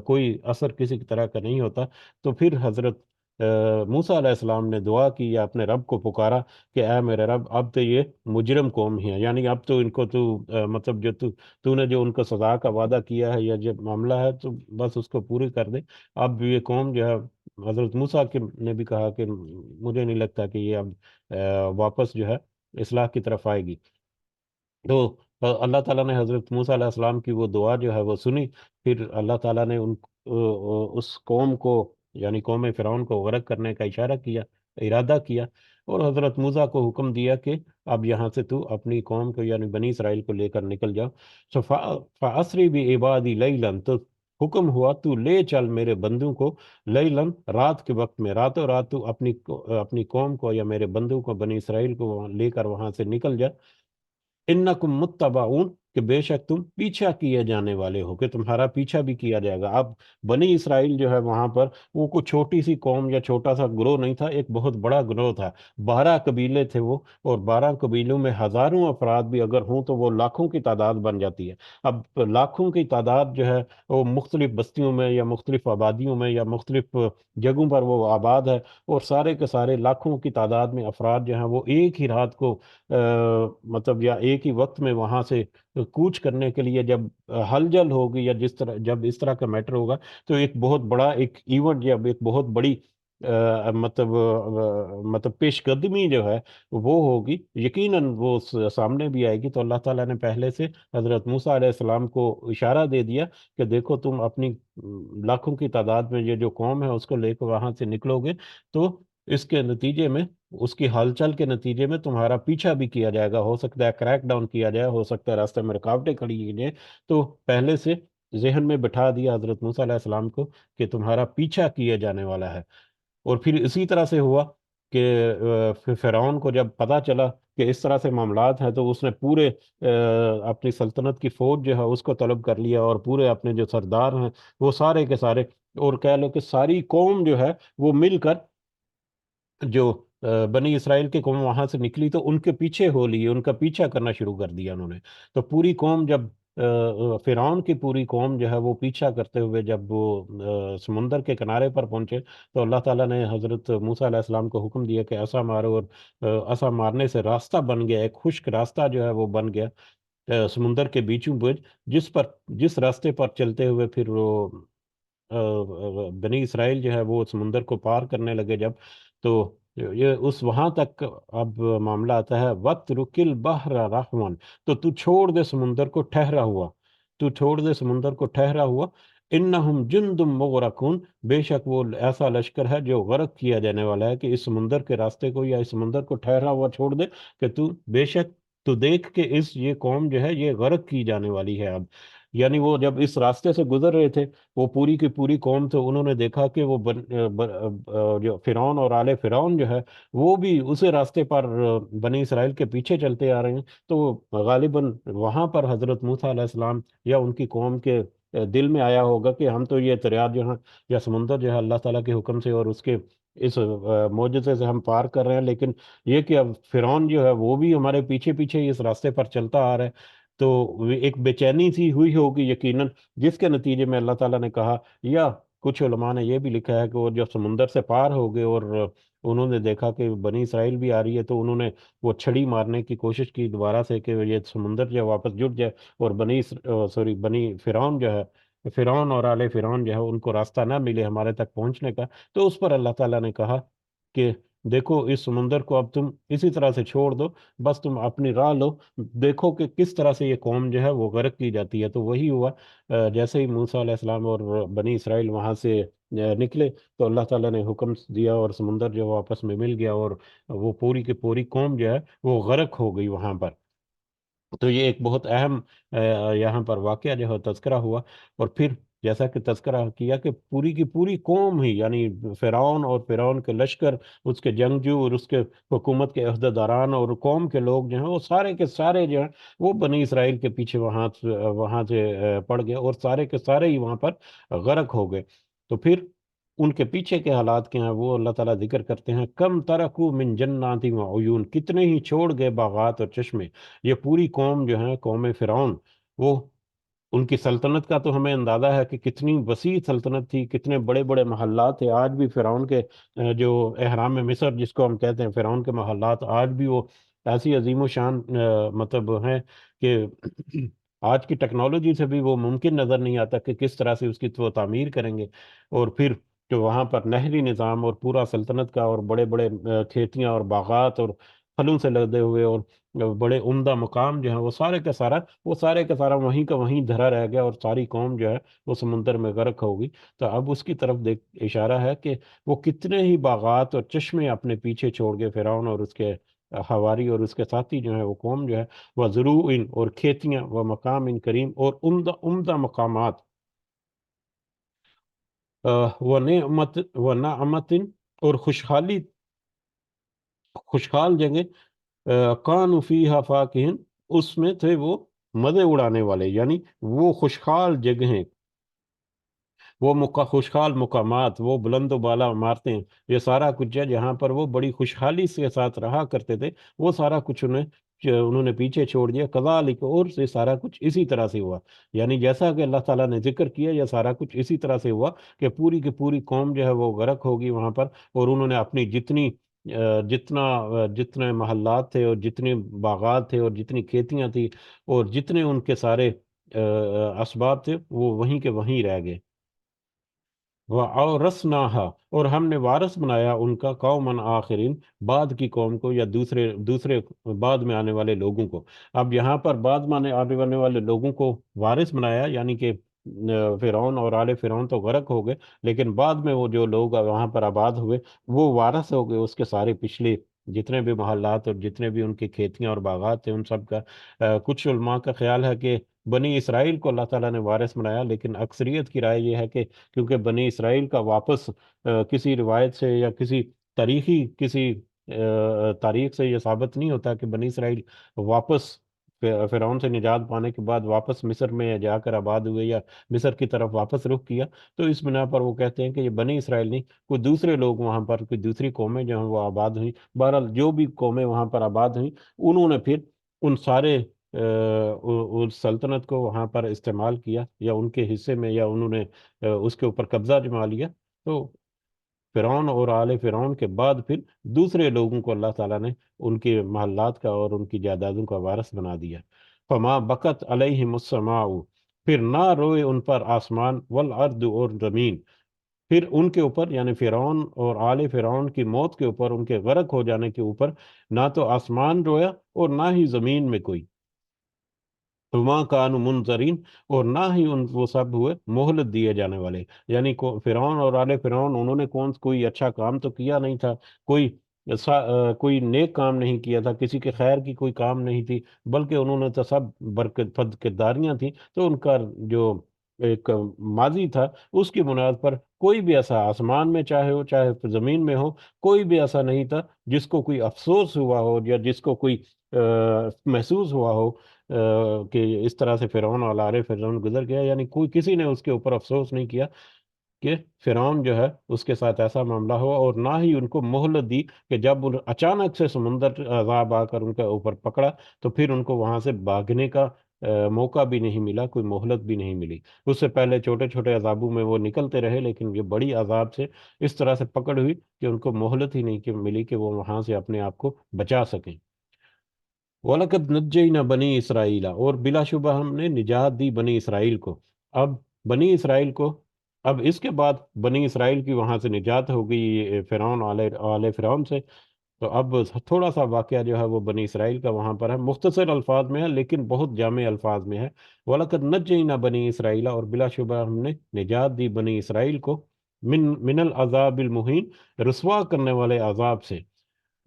کوئی اثر کسی طرح کا نہیں ہوتا۔ تو پھر حضرت موسیٰ علیہ السلام نے دعا کی یا اپنے رب کو پکارا کہ اے میرے رب، اب تو یہ مجرم قوم ہی ہے، یعنی اب تو ان کو تو مطلب جو تو نے جو ان کو سزا کا وعدہ کیا ہے یا جو معاملہ ہے، تو بس اس کو پوری کر دے۔ اب یہ قوم جو ہے، حضرت موسیٰ نے بھی کہا کہ مجھے نہیں لگتا کہ یہ اب واپس جو ہے اصلاح کی طرف آئے گی۔ تو اللہ تعالیٰ نے حضرت موسیٰ علیہ السلام کی وہ دعا جو ہے وہ سنی، پھر اللہ تعالیٰ نے اس قوم کو، یعنی قوم فرعون کو غرق کرنے کا اشارہ کیا، ارادہ کیا، اور حضرت موسیٰ کو حکم دیا کہ اب یہاں سے تو اپنی قوم کو، یعنی بنی اسرائیل کو لے کر نکل جاؤ۔ فَأَسْرِ بِعِبَادِي لَيْلًا، تو حکم ہوا تو لے چل میرے بندوں کو، لیلن، رات کے وقت میں، راتوں رات تو اپنی قوم کو یا میرے بندوں کو، بنی اسرائیل کو لے کر وہاں سے نکل جا، انکم متبعون، کہ بے شک تم پیچھا کیے جانے والے ہو، کہ تمہارا پیچھا بھی کیا جائے گا۔ اب بنی اسرائیل جو ہے وہاں پر وہ کوئی چھوٹی سی قوم یا چھوٹا سا گروہ نہیں تھا، ایک بہت بڑا گروہ تھا، 12 قبیلے تھے وہ، اور 12 قبیلوں میں ہزاروں افراد بھی اگر ہوں تو وہ لاکھوں کی تعداد بن جاتی ہے۔ اب لاکھوں کی تعداد جو ہے وہ مختلف بستیوں میں یا مختلف آبادیوں میں یا مختلف جگہوں پر وہ آباد ہے، اور سارے کے سارے لاکھوں کی تعداد میں افراد جو ہیں وہ ایک ہی رات کو مطلب یا ایک ہی وقت میں وہاں سے کوچ کرنے کے لیے جب ہلچل ہوگی، یا جب اس طرح کا میٹر ہوگا، تو ایک بہت بڑا ایک ایونٹ یا ایک بہت بڑی مطلب پیش قدمی جو ہے وہ ہوگی، یقیناً وہ سامنے بھی آئے گی۔ تو اللہ تعالیٰ نے پہلے سے حضرت موسیٰ علیہ السلام کو اشارہ دے دیا کہ دیکھو، تم اپنی لاکھوں کی تعداد میں یہ جو قوم ہے اس کو لے کر وہاں سے نکلو گے، تو اس کے نتیجے میں، اس کی ہلچل کے نتیجے میں تمہارا پیچھا بھی کیا جائے گا، ہو سکتا ہے کریک ڈاؤن کیا جائے، ہو سکتا ہے راستے میں رکاوٹیں کھڑی کی جائیں۔ تو پہلے سے ذہن میں بٹھا دیا حضرت موسیٰ علیہ السلام کو کہ تمہارا پیچھا کیا جانے والا ہے۔ اور پھر اسی طرح سے ہوا کہ فرعون کو جب پتا چلا کہ اس طرح سے معاملات ہیں، تو اس نے پورے اپنی سلطنت کی فوج جو ہے اس کو طلب کر لیا، اور پورے اپنے جو سردار ہیں وہ سارے کے سارے، اور کہہ لو کہ ساری قوم جو ہے وہ مل کر، جو بنی اسرائیل کی قوم وہاں سے نکلی تو ان کے پیچھے ہو لیے، ان کا پیچھا کرنا شروع کر دیا انہوں نے۔ تو پوری قوم جب فرعون کی پوری قوم جو ہے وہ پیچھا کرتے ہوئے جب وہ سمندر کے کنارے پر پہنچے، تو اللہ تعالیٰ نے حضرت موسیٰ علیہ السلام کو حکم دیا کہ عصا مارو، اور عصا مارنے سے راستہ بن گیا، ایک خشک راستہ جو ہے وہ بن گیا سمندر کے بیچوں بیچ، جس راستے پر چلتے ہوئے پھر وہ بنی اسرائیل جو ہے وہ سمندر کو پار کرنے لگے جب، تو یہ اس وہاں تک اب معاملہ آتا ہے، وقت رکل بحر رحمن، تو چھوڑ دے سمندر کو ٹھہرا ہوا، تو چھوڑ دے سمندر کو ٹھہرا ہوا، انہم جندم مغرقون، بے شک وہ ایسا لشکر ہے جو غرق کیا جانے والا ہے، کہ اس سمندر کے راستے کو یا اس سمندر کو ٹھہرا ہوا چھوڑ دے، کہ تو بے شک تو دیکھ کہ یہ قوم جو ہے یہ غرق کی جانے والی ہے اب۔ یعنی وہ جب اس راستے سے گزر رہے تھے، وہ پوری کی پوری قوم، تو انہوں نے دیکھا کہ وہ جو فرعون اور آل فرعون جو ہے وہ بھی اسی راستے پر بنی اسرائیل کے پیچھے چلتے آ رہے ہیں۔ تو غالباً وہاں پر حضرت موسیٰ علیہ السلام یا ان کی قوم کے دل میں آیا ہوگا کہ ہم تو یہ دریا جو ہے یا سمندر جو ہے اللہ تعالیٰ کے حکم سے اور اس کے اس معجزے سے ہم پار کر رہے ہیں، لیکن یہ کہ اب فرعون جو ہے وہ بھی ہمارے پیچھے پیچھے اس راستے پر چلتا آ رہا ہے، تو ایک بے چینی سی ہوئی ہوگی یقیناً، جس کے نتیجے میں اللہ تعالیٰ نے کہا، یا کچھ علماء نے یہ بھی لکھا ہے کہ وہ جب سمندر سے پار ہو گئے اور انہوں نے دیکھا کہ بنی اسرائیل بھی آ رہی ہے، تو انہوں نے وہ چھڑی مارنے کی کوشش کی دوبارہ سے کہ یہ سمندر جو ہے واپس جڑ جائے، اور بنی فرعون جو ہے، فرعون اور آل فرعون جو ہے ان کو راستہ نہ ملے ہمارے تک پہنچنے کا۔ تو اس پر اللہ تعالیٰ نے کہا کہ دیکھو اس سمندر کو اب تم اسی طرح سے چھوڑ دو، بس تم اپنی راہ لو، دیکھو کہ کس طرح سے یہ قوم جو ہے وہ غرق کی جاتی ہے۔ تو وہی ہوا، جیسے ہی موسیٰ علیہ السلام اور بنی اسرائیل وہاں سے نکلے، تو اللہ تعالیٰ نے حکم دیا اور سمندر جو آپس میں مل گیا، اور وہ پوری کی پوری قوم جو ہے وہ غرق ہو گئی وہاں پر۔ تو یہ ایک بہت اہم یہاں پر واقعہ جو ہے تذکرہ ہوا۔ اور پھر جیسا کہ تذکرہ کیا کہ پوری کی پوری قوم ہی، یعنی فرعون اور فرعون کے لشکر، اس کے جنگجو اور اس کے حکومت کے عہدیداران اور قوم کے لوگ جو ہیں، وہ سارے کے سارے جو ہیں وہ بنی اسرائیل کے پیچھے وہاں سے پڑ گئے، اور سارے کے سارے ہی وہاں پر غرق ہو گئے۔ تو پھر ان کے پیچھے کے حالات کیا ہیں وہ اللہ تعالیٰ ذکر کرتے ہیں، کم ترکو من جنات و عیون، کتنے ہی چھوڑ گئے باغات اور چشمے۔ یہ پوری قوم جو ہے قوم فرعون، وہ ان کی سلطنت کا تو ہمیں اندازہ ہے کہ کتنی وسیع سلطنت تھی، کتنے بڑے بڑے محلات تھے۔ آج بھی فرعون کے جو اہرام مصر جس کو ہم کہتے ہیں، فرعون کے محلات آج بھی وہ ایسی عظیم و شان مطلب ہیں کہ آج کی ٹیکنالوجی سے بھی وہ ممکن نظر نہیں آتا کہ کس طرح سے اس کی وہ تعمیر کریں گے۔ اور پھر جو وہاں پر نہری نظام اور پورا سلطنت کا، اور بڑے بڑے کھیتیاں اور باغات اور پھلوں سے لدے ہوئے اور بڑے عمدہ مقام جو ہیں، وہ سارے کا سارا وہیں کا وہیں دھرا رہ گیا، اور ساری قوم جو ہے وہ سمندر میں غرق ہو گئی۔ تو اب اس کی طرف دیکھ اشارہ ہے کہ وہ کتنے ہی باغات اور چشمے اپنے پیچھے چھوڑ گئے فرعون اور اس کے حواری اور اس کے ساتھی جو ہیں، وہ قوم جو ہے وہ زروع اور کھیتیاں، وہ مقام ان کریم اور عمدہ عمدہ مقامات، وہ نعمت و نعمت اور خوشحالی، خوشحال جگہ، کانوا فیہا فاکہین، اس میں تھے وہ مزے اڑانے والے، یعنی وہ خوشحال جگہیں، وہ خوشحال مقامات، وہ بلند و بالا عمارتیں، یہ سارا کچھ ہے جہاں پر وہ بڑی خوشحالی کے ساتھ رہا کرتے تھے، وہ سارا کچھ انہوں نے پیچھے چھوڑ دیا۔ کذالک، اور یہ سارا کچھ اسی طرح سے ہوا، یعنی جیسا کہ اللہ تعالیٰ نے ذکر کیا، یہ سارا کچھ اسی طرح سے ہوا کہ پوری کی پوری قوم جو ہے وہ غرق ہوگی وہاں پر، اور انہوں نے اپنی جتنے محلات تھے اور جتنے باغات تھے اور جتنی کھیتیاں تھیں اور جتنے ان کے سارے اسباب تھے، وہ وہیں کے وہیں رہ گئے۔ وَأَوْرَثْنَاهَا، اور ہم نے وارث بنایا ان کا قوماً آخرین، بعد کی قوم کو، یا دوسرے بعد میں آنے والے لوگوں کو۔ اب یہاں پر بعد میں آنے والے لوگوں کو وارث بنایا، یعنی کہ فرعون اور آل فرعون تو غرق ہو گئے، لیکن بعد میں وہ جو لوگ وہاں پر آباد ہوئے وہ وارث ہو گئے، اس کے سارے پچھلے جتنے بھی محلات اور جتنے بھی ان کی کھیتیاں اور باغات تھے ان سب کا۔ کچھ علماء کا خیال ہے کہ بنی اسرائیل کو اللہ تعالیٰ نے وارث بنایا، لیکن اکثریت کی رائے یہ ہے کہ کیونکہ بنی اسرائیل کا واپس کسی روایت سے یا کسی تاریخ سے یہ ثابت نہیں ہوتا کہ بنی اسرائیل واپس فرعون سے نجات پانے کے بعد واپس مصر میں جا کر آباد ہوئے یا مصر کی طرف واپس رخ کیا۔ تو اس بنا پر وہ کہتے ہیں کہ یہ بنی اسرائیل نہیں، کوئی دوسرے لوگ وہاں پر، کوئی دوسری قومیں جو ہیں وہ آباد ہوئیں۔ بہرحال جو بھی قومیں وہاں پر آباد ہوئیں، انہوں نے پھر ان سارے اس سلطنت کو وہاں پر استعمال کیا، یا ان کے حصے میں، یا انہوں نے اس کے اوپر قبضہ جما لیا۔ تو فرعون اور آل فرعون کے بعد پھر دوسرے لوگوں کو اللہ تعالیٰ نے ان کے محلات کا اور ان کی جائیدادوں کا وارث بنا دیا۔ فما بکت علیہم السماء، پھر نہ روئے ان پر آسمان، والارض اور زمین، پھر ان کے اوپر، یعنی فرعون اور آل فرعون کی موت کے اوپر، ان کے غرق ہو جانے کے اوپر، نہ تو آسمان رویا اور نہ ہی زمین میں کوئی، وما کانوا منظرین، اور نہ ہی وہ سب ہوئے مہلت دیے جانے والے، یعنی فرعون اور آل فرعون انہوں نے کوئی اچھا کام تو کیا نہیں تھا، کوئی کوئی نیک کام نہیں کیا تھا، کسی کے خیر کی کوئی کام نہیں تھی، بلکہ انہوں نے تو سب برکت فضل کرداریاں تھیں۔ تو ان کا جو ایک ماضی تھا، اس کی بنیاد پر کوئی بھی ایسا آسمان میں چاہے ہو چاہے زمین میں ہو، کوئی بھی ایسا نہیں تھا جس کو کوئی افسوس ہوا ہو، یا جس کو کوئی محسوس ہوا ہو کہ اس طرح سے فرعون اور آل فرعون گزر گیا، یعنی کسی نے اس کے اوپر افسوس نہیں کیا کہ فرعون جو ہے اس کے ساتھ ایسا معاملہ ہوا، اور نہ ہی ان کو مہلت دی کہ جب اچانک سے سمندر عذاب آ کر ان کے اوپر پکڑا تو پھر ان کو وہاں سے بھاگنے کا موقع بھی نہیں ملا، کوئی مہلت بھی نہیں ملی۔ اس سے پہلے چھوٹے چھوٹے عذابوں میں وہ نکلتے رہے، لیکن یہ بڑی عذاب سے اس طرح سے پکڑ ہوئی کہ ان کو مہلت ہی نہیں ملی کہ وہ وہاں سے اپنے آپ کو بچا سکیں۔ وَلَقَدْ نَجَّيْنَا بَنِي اسرائیل، اور بلا شبہ ہم نے نجات دی بنی اسرائیل کو۔ اب بنی اسرائیل کو اب اس کے بعد بنی اسرائیل کی وہاں سے نجات ہو گئی فرعون آل فرعون سے. تو اب تھوڑا سا واقعہ جو ہے وہ بنی اسرائیل کا وہاں پر ہے، مختصر الفاظ میں ہے لیکن بہت جامع الفاظ میں ہے. وَلَقَدْ نَجَّيْنَا بنی اسرائیل، اور بلا شبہ ہم نے نجات دی بنی اسرائیل کو من العذاب المہین، رسوا کرنے والے عذاب سے.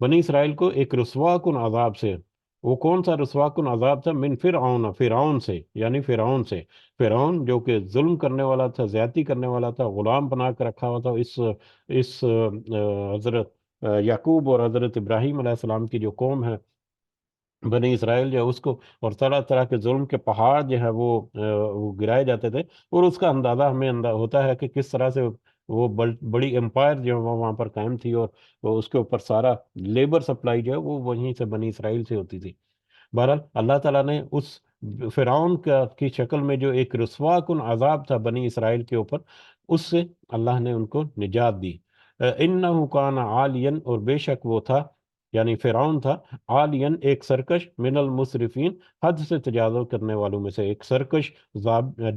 بنی اسرائیل کو ایک رسوا کن عذاب سے. وہ کون سا رسوا کن عذاب تھا؟ من فرعون، فرعون سے، یعنی فرعون سے. فرعون جو کہ ظلم کرنے والا تھا، زیادتی کرنے والا تھا، غلام بنا کے رکھا ہوا تھا اس حضرت یعقوب اور حضرت ابراہیم علیہ السلام کی جو قوم ہے بنی اسرائیل، جو ہے اس کو، اور طرح طرح کے ظلم کے پہاڑ جو ہے وہ گرائے جاتے تھے. اور اس کا اندازہ ہمیں ہوتا ہے کہ کس طرح سے وہ بڑی امپائر جو ہے وہ وہاں پر قائم تھی، اور وہ اس کے اوپر سارا لیبر سپلائی جو ہے وہ وہیں سے بنی اسرائیل سے ہوتی تھی. بہرحال اللہ تعالیٰ نے اس فرعون کی شکل میں جو ایک رسوا کن عذاب تھا بنی اسرائیل کے اوپر، اس سے اللہ نے ان کو نجات دی. انہ کان عالین، اور بے شک وہ تھا، یعنی فرعون تھا، عالین ایک سرکش، من المسرفین حد سے تجاوز کرنے والوں میں سے، ایک سرکش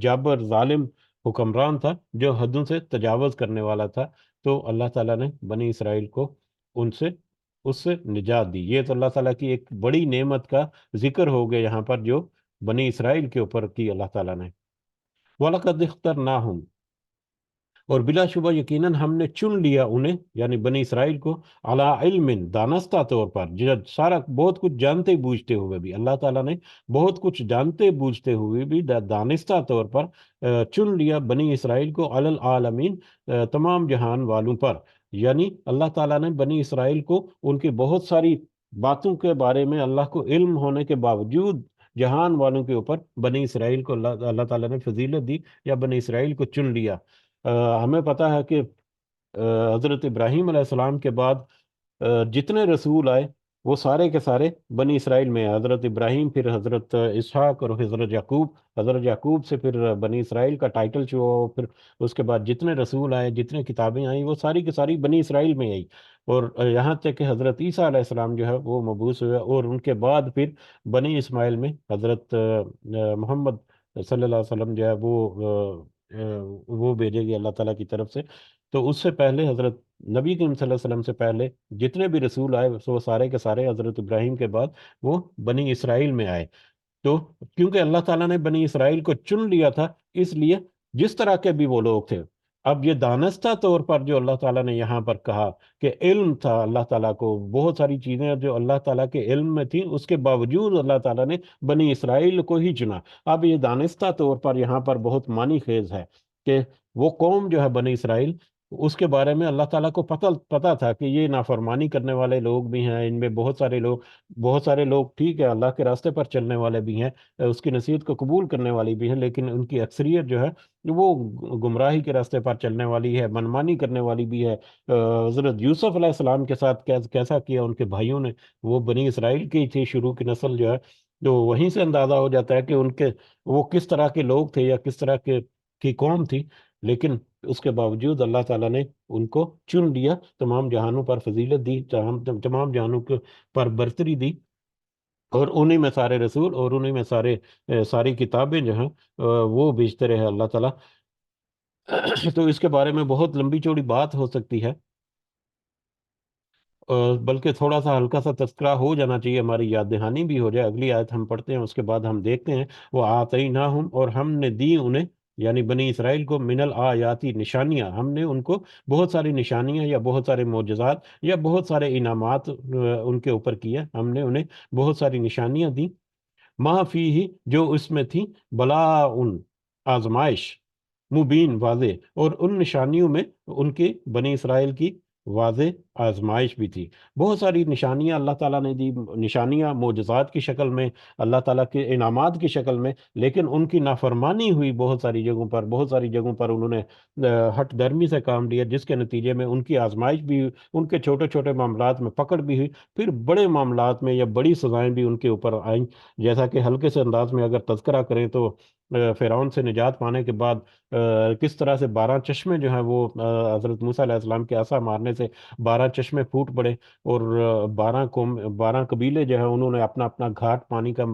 جابر ظالم حکمران تھا جو حدوں سے تجاوز کرنے والا تھا. تو اللہ تعالیٰ نے بنی اسرائیل کو ان سے اس سے نجات دی. یہ تو اللہ تعالیٰ کی ایک بڑی نعمت کا ذکر ہو گیا یہاں پر جو بنی اسرائیل کے اوپر کی اللہ تعالیٰ نے. وَلَقَدْ اخْتَرْنَاهُمْ، اور بلا شبہ یقیناً ہم نے چن لیا انہیں، یعنی بنی اسرائیل کو، علی علم، دانستہ طور پر، سارا بہت کچھ جانتے بوجھتے ہوئے بھی اللہ تعالیٰ نے بہت کچھ جانتے بوجھتے ہوئے بھی دانستہ طور پر چن لیا بنی اسرائیل کو، علی العالمین، تمام جہان والوں پر. یعنی اللہ تعالیٰ نے بنی اسرائیل کو ان کی بہت ساری باتوں کے بارے میں اللہ کو علم ہونے کے باوجود جہان والوں کے اوپر بنی اسرائیل کو اللہ تعالیٰ نے فضیلت دی، یا بنی اسرائیل کو چن لیا. ہمیں پتہ ہے کہ حضرت ابراہیم علیہ السلام کے بعد جتنے رسول آئے وہ سارے کے سارے بنی اسرائیل میں ہیں. حضرت ابراہیم، پھر حضرت اسحاق، اور حضرت یعقوب. حضرت یعقوب سے پھر بنی اسرائیل کا ٹائٹل جو ہوا، پھر اس کے بعد جتنے رسول آئے، جتنے کتابیں آئیں، وہ ساری کی ساری بنی اسرائیل میں آئی. اور یہاں تک کہ حضرت عیسیٰ علیہ السلام جو ہے وہ مبعوث ہوئے، اور ان کے بعد پھر بنی اسماعیل میں حضرت محمد صلی اللہ علیہ وسلم جو ہے وہ بھیجے گی اللہ تعالیٰ کی طرف سے. تو اس سے پہلے حضرت نبی کریم صلی اللہ علیہ وسلم سے پہلے جتنے بھی رسول آئے وہ سارے کے سارے حضرت ابراہیم کے بعد وہ بنی اسرائیل میں آئے. تو کیونکہ اللہ تعالیٰ نے بنی اسرائیل کو چن لیا تھا، اس لیے جس طرح کے بھی وہ لوگ تھے، اب یہ دانستہ طور پر جو اللہ تعالیٰ نے یہاں پر کہا کہ علم تھا اللہ تعالیٰ کو، بہت ساری چیزیں جو اللہ تعالیٰ کے علم میں تھیں، اس کے باوجود اللہ تعالیٰ نے بنی اسرائیل کو ہی چنا. اب یہ دانستہ طور پر یہاں پر بہت معنی خیز ہے کہ وہ قوم جو ہے بنی اسرائیل، اس کے بارے میں اللہ تعالیٰ کو پتہ تھا کہ یہ نافرمانی کرنے والے لوگ بھی ہیں، ان میں بہت سارے لوگ ٹھیک ہے اللہ کے راستے پر چلنے والے بھی ہیں، اس کی نصیحت کو قبول کرنے والی بھی ہیں، لیکن ان کی اکثریت جو ہے وہ گمراہی کے راستے پر چلنے والی ہے، منمانی کرنے والی بھی ہے. حضرت یوسف علیہ السلام کے ساتھ کیسا کیا ان کے بھائیوں نے، وہ بنی اسرائیل کی تھی شروع کی نسل جو ہے. تو وہیں سے اندازہ ہو جاتا ہے کہ وہ کس طرح کے لوگ تھے، یا کس طرح کی قوم تھی. لیکن اس کے باوجود اللہ تعالیٰ نے ان کو چن لیا، تمام جہانوں پر فضیلت دی، تمام جہانوں پر برتری دی، اور انہی میں سارے رسول اور انہی میں ساری کتابیں جو ہیں وہ بھیجتے رہے اللہ تعالیٰ. تو اس کے بارے میں بہت لمبی چوڑی بات ہو سکتی ہے، بلکہ تھوڑا سا ہلکا سا تذکرہ ہو جانا چاہیے، ہماری یاد دہانی بھی ہو جائے. اگلی آیت ہم پڑھتے ہیں، اس کے بعد ہم دیکھتے ہیں. وہ آتیناہم، اور ہم نے دی انہیں، یعنی بنی اسرائیل کو، من الآیاتی، نشانیاں. ہم نے ان کو بہت ساری نشانیاں یا بہت سارے معجزات یا بہت سارے انعامات ان کے اوپر کیے. ہم نے انہیں بہت ساری نشانیاں دیں. ما فیہ، جو اس میں تھی، بلاء، آزمائش، مبین، واضح. اور ان نشانیوں میں ان کی بنی اسرائیل کی واضح آزمائش بھی تھی. بہت ساری نشانیاں اللہ تعالیٰ نے دی، نشانیاں معجزات کی شکل میں، اللہ تعالیٰ کے انعامات کی شکل میں. لیکن ان کی نافرمانی ہوئی بہت ساری جگہوں پر انہوں نے ہٹ درمی سے کام لیا، جس کے نتیجے میں ان کی آزمائش بھی ہوئی، ان کے چھوٹے چھوٹے معاملات میں پکڑ بھی ہوئی، پھر بڑے معاملات میں یا بڑی سزائیں بھی ان کے اوپر آئیں. جیسا کہ ہلکے سے انداز میں اگر تذکرہ کریں تو فرعون سے نجات پانے کے بعد کس طرح سے 12 چشمے جو ہیں وہ حضرت موسیٰ علیہ السلام کے عصا مارنے سے 12 چشمے پھوٹ پڑے، اور 12 قبیلے جو ہیں انہوں نے اپنا اپنا گھاٹ پانی کا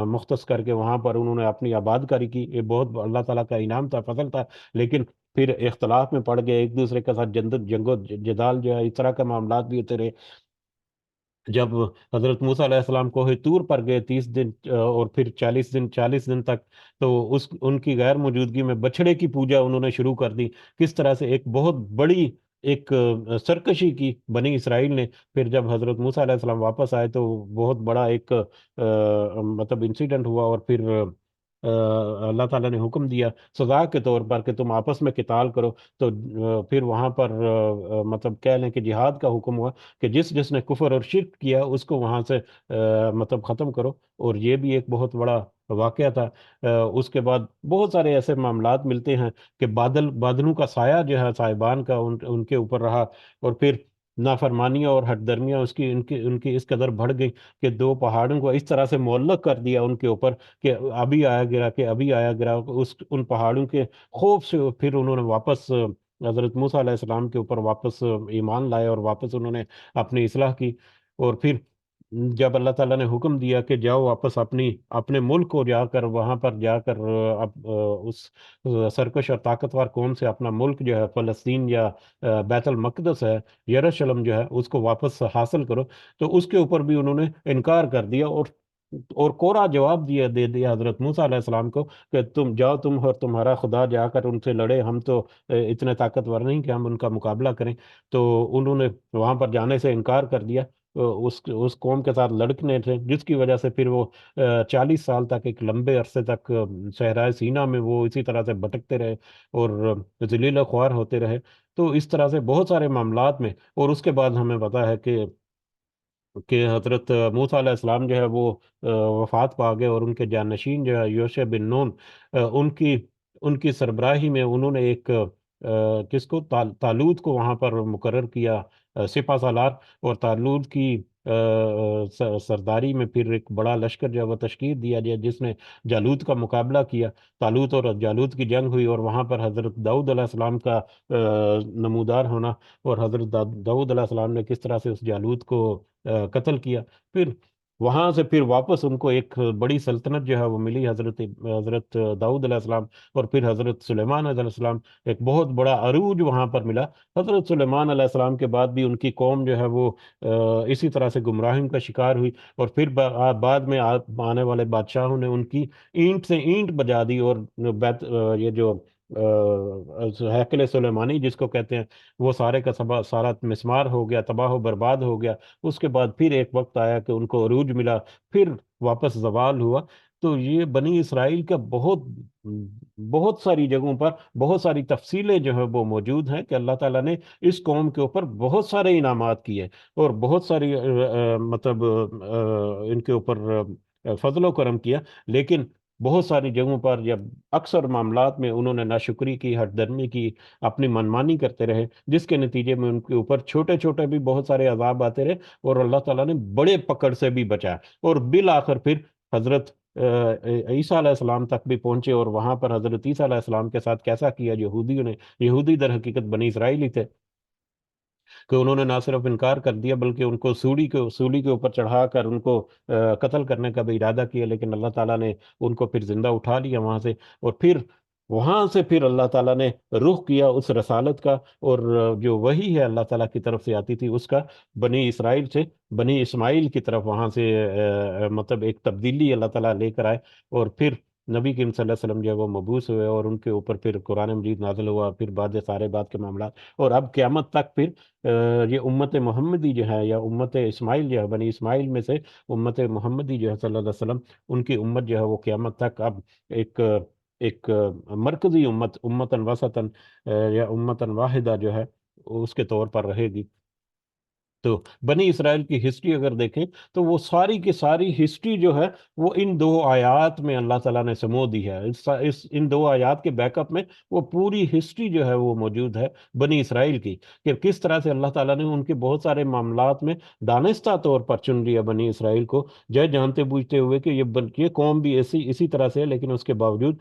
مختص کر کے وہاں پر انہوں نے اپنی آباد کاری کی. یہ بہت اللہ تعالیٰ کا انعام تھا، فضل تھا. لیکن پھر اختلاف میں پڑ گئے، ایک دوسرے کے ساتھ جنگ و جدال جو ہے، اس طرح کے معاملات بھی ہوتے رہے۔ جب حضرت موسیٰ علیہ السلام کوہ طور پر گئے 30 دن اور پھر 40 دن تک، تو ان کی غیر موجودگی میں بچھڑے کی پوجا انہوں نے شروع کر دی۔ کس طرح سے ایک بہت بڑی ایک سرکشی کی بنی اسرائیل نے۔ پھر جب حضرت موسیٰ علیہ السلام واپس آئے تو بہت بڑا ایک مطلب انسیڈنٹ ہوا، اور پھر اللہ تعالیٰ نے حکم دیا سزا کے طور پر کہ تم آپس میں قتال کرو۔ تو پھر وہاں پر مطلب کہہ لیں کہ جہاد کا حکم ہوا کہ جس جس نے کفر اور شرک کیا اس کو وہاں سے مطلب ختم کرو، اور یہ بھی ایک بہت بڑا واقعہ تھا۔ اس کے بعد بہت سارے ایسے معاملات ملتے ہیں کہ بادلوں کا سایہ جو ہے صاحبان کا ان کے اوپر رہا، اور پھر نافرمانیاں اور ہٹ درمیاں ان کی اس قدر بڑھ گئی کہ دو پہاڑوں کو اس طرح سے معلق کر دیا ان کے اوپر کہ ابھی آیا گرا کہ ابھی آیا گرا۔ ان پہاڑوں کے خوف سے پھر انہوں نے واپس حضرت موسیٰ علیہ السلام کے اوپر واپس ایمان لائے، اور واپس انہوں نے اپنی اصلاح کی۔ اور پھر جب اللہ تعالیٰ نے حکم دیا کہ جاؤ واپس اپنے ملک کو جا کر، وہاں پر جا کر اس سرکش اور طاقتور قوم سے اپنا ملک جو ہے فلسطین یا بیت المقدس ہے، یروشلم جو ہے، اس کو واپس حاصل کرو، تو اس کے اوپر بھی انہوں نے انکار کر دیا، اور کوڑا جواب دے دیا حضرت موسیٰ علیہ السلام کو کہ تم جاؤ، تم اور تمہارا خدا جا کر ان سے لڑے، ہم تو اتنے طاقتور نہیں کہ ہم ان کا مقابلہ کریں۔ تو انہوں نے وہاں پر جانے سے انکار کر دیا، اس قوم کے ساتھ لڑکنے تھے، جس کی وجہ سے پھر وہ 40 سال تک، ایک لمبے عرصے تک صحرائے سینا میں وہ اسی طرح سے بھٹکتے رہے اور ذلیل و خوار ہوتے رہے۔ تو اس طرح سے بہت سارے معاملات میں، اور اس کے بعد ہمیں پتا ہے کہ حضرت موسیٰ علیہ السلام جو ہے وہ وفات پا گئے، اور ان کے جانشین جو ہے یوشع بن نون، ان کی سربراہی میں انہوں نے ایک کس کو طالوت کو وہاں پر مقرر کیا سپہ سالار، اور طالوت کی سرداری میں پھر ایک بڑا لشکر جو ہے وہ تشکیل دیا گیا، جس نے جالوت کا مقابلہ کیا۔ طالوت اور جالوت کی جنگ ہوئی، اور وہاں پر حضرت داؤد علیہ السلام کا نمودار ہونا، اور حضرت داؤد علیہ السلام نے کس طرح سے اس جالوت کو قتل کیا۔ پھر وہاں سے پھر واپس ان کو ایک بڑی سلطنت جو ہے وہ ملی، حضرت داؤد علیہ السلام، اور پھر حضرت سلیمان علیہ السلام، ایک بہت بڑا عروج وہاں پر ملا۔ حضرت سلیمان علیہ السلام کے بعد بھی ان کی قوم جو ہے وہ اسی طرح سے گمراہی کا شکار ہوئی، اور پھر بعد میں آنے والے بادشاہوں نے ان کی اینٹ سے اینٹ بجا دی، اور یہ جو ہیکل سلیمانی جس کو کہتے ہیں، وہ سارے کا سارا مسمار ہو گیا، تباہ و برباد ہو گیا۔ اس کے بعد پھر ایک وقت آیا کہ ان کو عروج ملا، پھر واپس زوال ہوا۔ تو یہ بنی اسرائیل کا بہت بہت ساری جگہوں پر بہت ساری تفصیلیں جو ہیں وہ موجود ہیں کہ اللہ تعالیٰ نے اس قوم کے اوپر بہت سارے انعامات کیے، اور بہت ساری مطلب ان کے اوپر فضل و کرم کیا، لیکن بہت ساری جگہوں پر یا اکثر معاملات میں انہوں نے ناشکری کی، ہٹ درمی کی، اپنی منمانی کرتے رہے، جس کے نتیجے میں ان کے اوپر چھوٹے چھوٹے بھی بہت سارے عذاب آتے رہے، اور اللہ تعالیٰ نے بڑے پکڑ سے بھی بچایا، اور بالآخر پھر حضرت عیسیٰ علیہ السلام تک بھی پہنچے، اور وہاں پر حضرت عیسیٰ علیہ السلام کے ساتھ کیسا کیا یہودیوں نے۔ یہودی در حقیقت بنی اسرائیلی تھے، کہ انہوں نے نہ صرف انکار کر دیا بلکہ ان کو سولی کے اوپر چڑھا کر ان کو قتل کرنے کا بھی ارادہ کیا، لیکن اللہ تعالیٰ نے ان کو پھر زندہ اٹھا لیا وہاں سے، اور پھر وہاں سے پھر اللہ تعالیٰ نے رخ کیا اس رسالت کا، اور جو وہی ہے اللہ تعالیٰ کی طرف سے آتی تھی اس کا، بنی اسرائیل سے بنی اسماعیل کی طرف وہاں سے مطلب ایک تبدیلی اللہ تعالیٰ لے کر آئے، اور پھر نبی کریم صلی اللہ علیہ وسلم جو ہے وہ مبعوث ہوئے، اور ان کے اوپر پھر قرآن مجید نازل ہوا، پھر بعد سارے بات کے معاملات، اور اب قیامت تک پھر یہ امت محمدی جو ہے، یا امت اسماعیل جو ہے، بنی اسماعیل میں سے امت محمدی جو ہے صلی اللہ علیہ وسلم، ان کی امت جو ہے وہ قیامت تک اب ایک ایک مرکزی امتن وسطن یا امتن واحدہ جو ہے اس کے طور پر رہے گی۔ تو بنی اسرائیل کی ہسٹری اگر دیکھیں تو وہ ساری کی ساری ہسٹری جو ہے وہ ان 2 آیات میں اللہ تعالیٰ نے سمو دی ہے۔ ان 2 آیات کے بیک اپ میں وہ پوری ہسٹری جو ہے وہ موجود ہے بنی اسرائیل کی، کہ کس طرح سے اللہ تعالیٰ نے ان کے بہت سارے معاملات میں دانستہ طور پر چن لیا بنی اسرائیل کو، جانتے بوجھتے ہوئے کہ یہ قوم بھی اسی طرح سے ہے، لیکن اس کے باوجود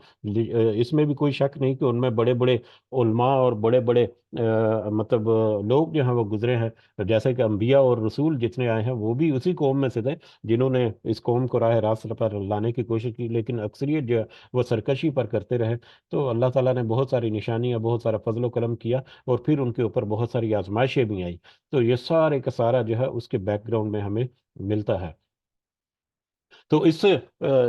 اس میں بھی کوئی شک نہیں کہ ان میں بڑے بڑے علماء اور بڑے بڑے مطلب لوگ جو ہیں وہ گزرے ہیں، جیسے کہ انبیاء اور رسول جتنے آئے ہیں وہ بھی اسی قوم میں سے تھے جنہوں نے اس قوم کو راہ راست پر لانے کی کوشش کی، لیکن اکثریت جو ہے وہ سرکشی پر کرتے رہے۔ تو اللہ تعالیٰ نے بہت ساری نشانیاں، بہت سارا فضل و کرم کیا، اور پھر ان کے اوپر بہت ساری آزمائشیں بھی آئیں۔ تو یہ سارے کا سارا جو ہے اس کے بیک گراؤنڈ میں ہمیں ملتا ہے۔ تو اس سے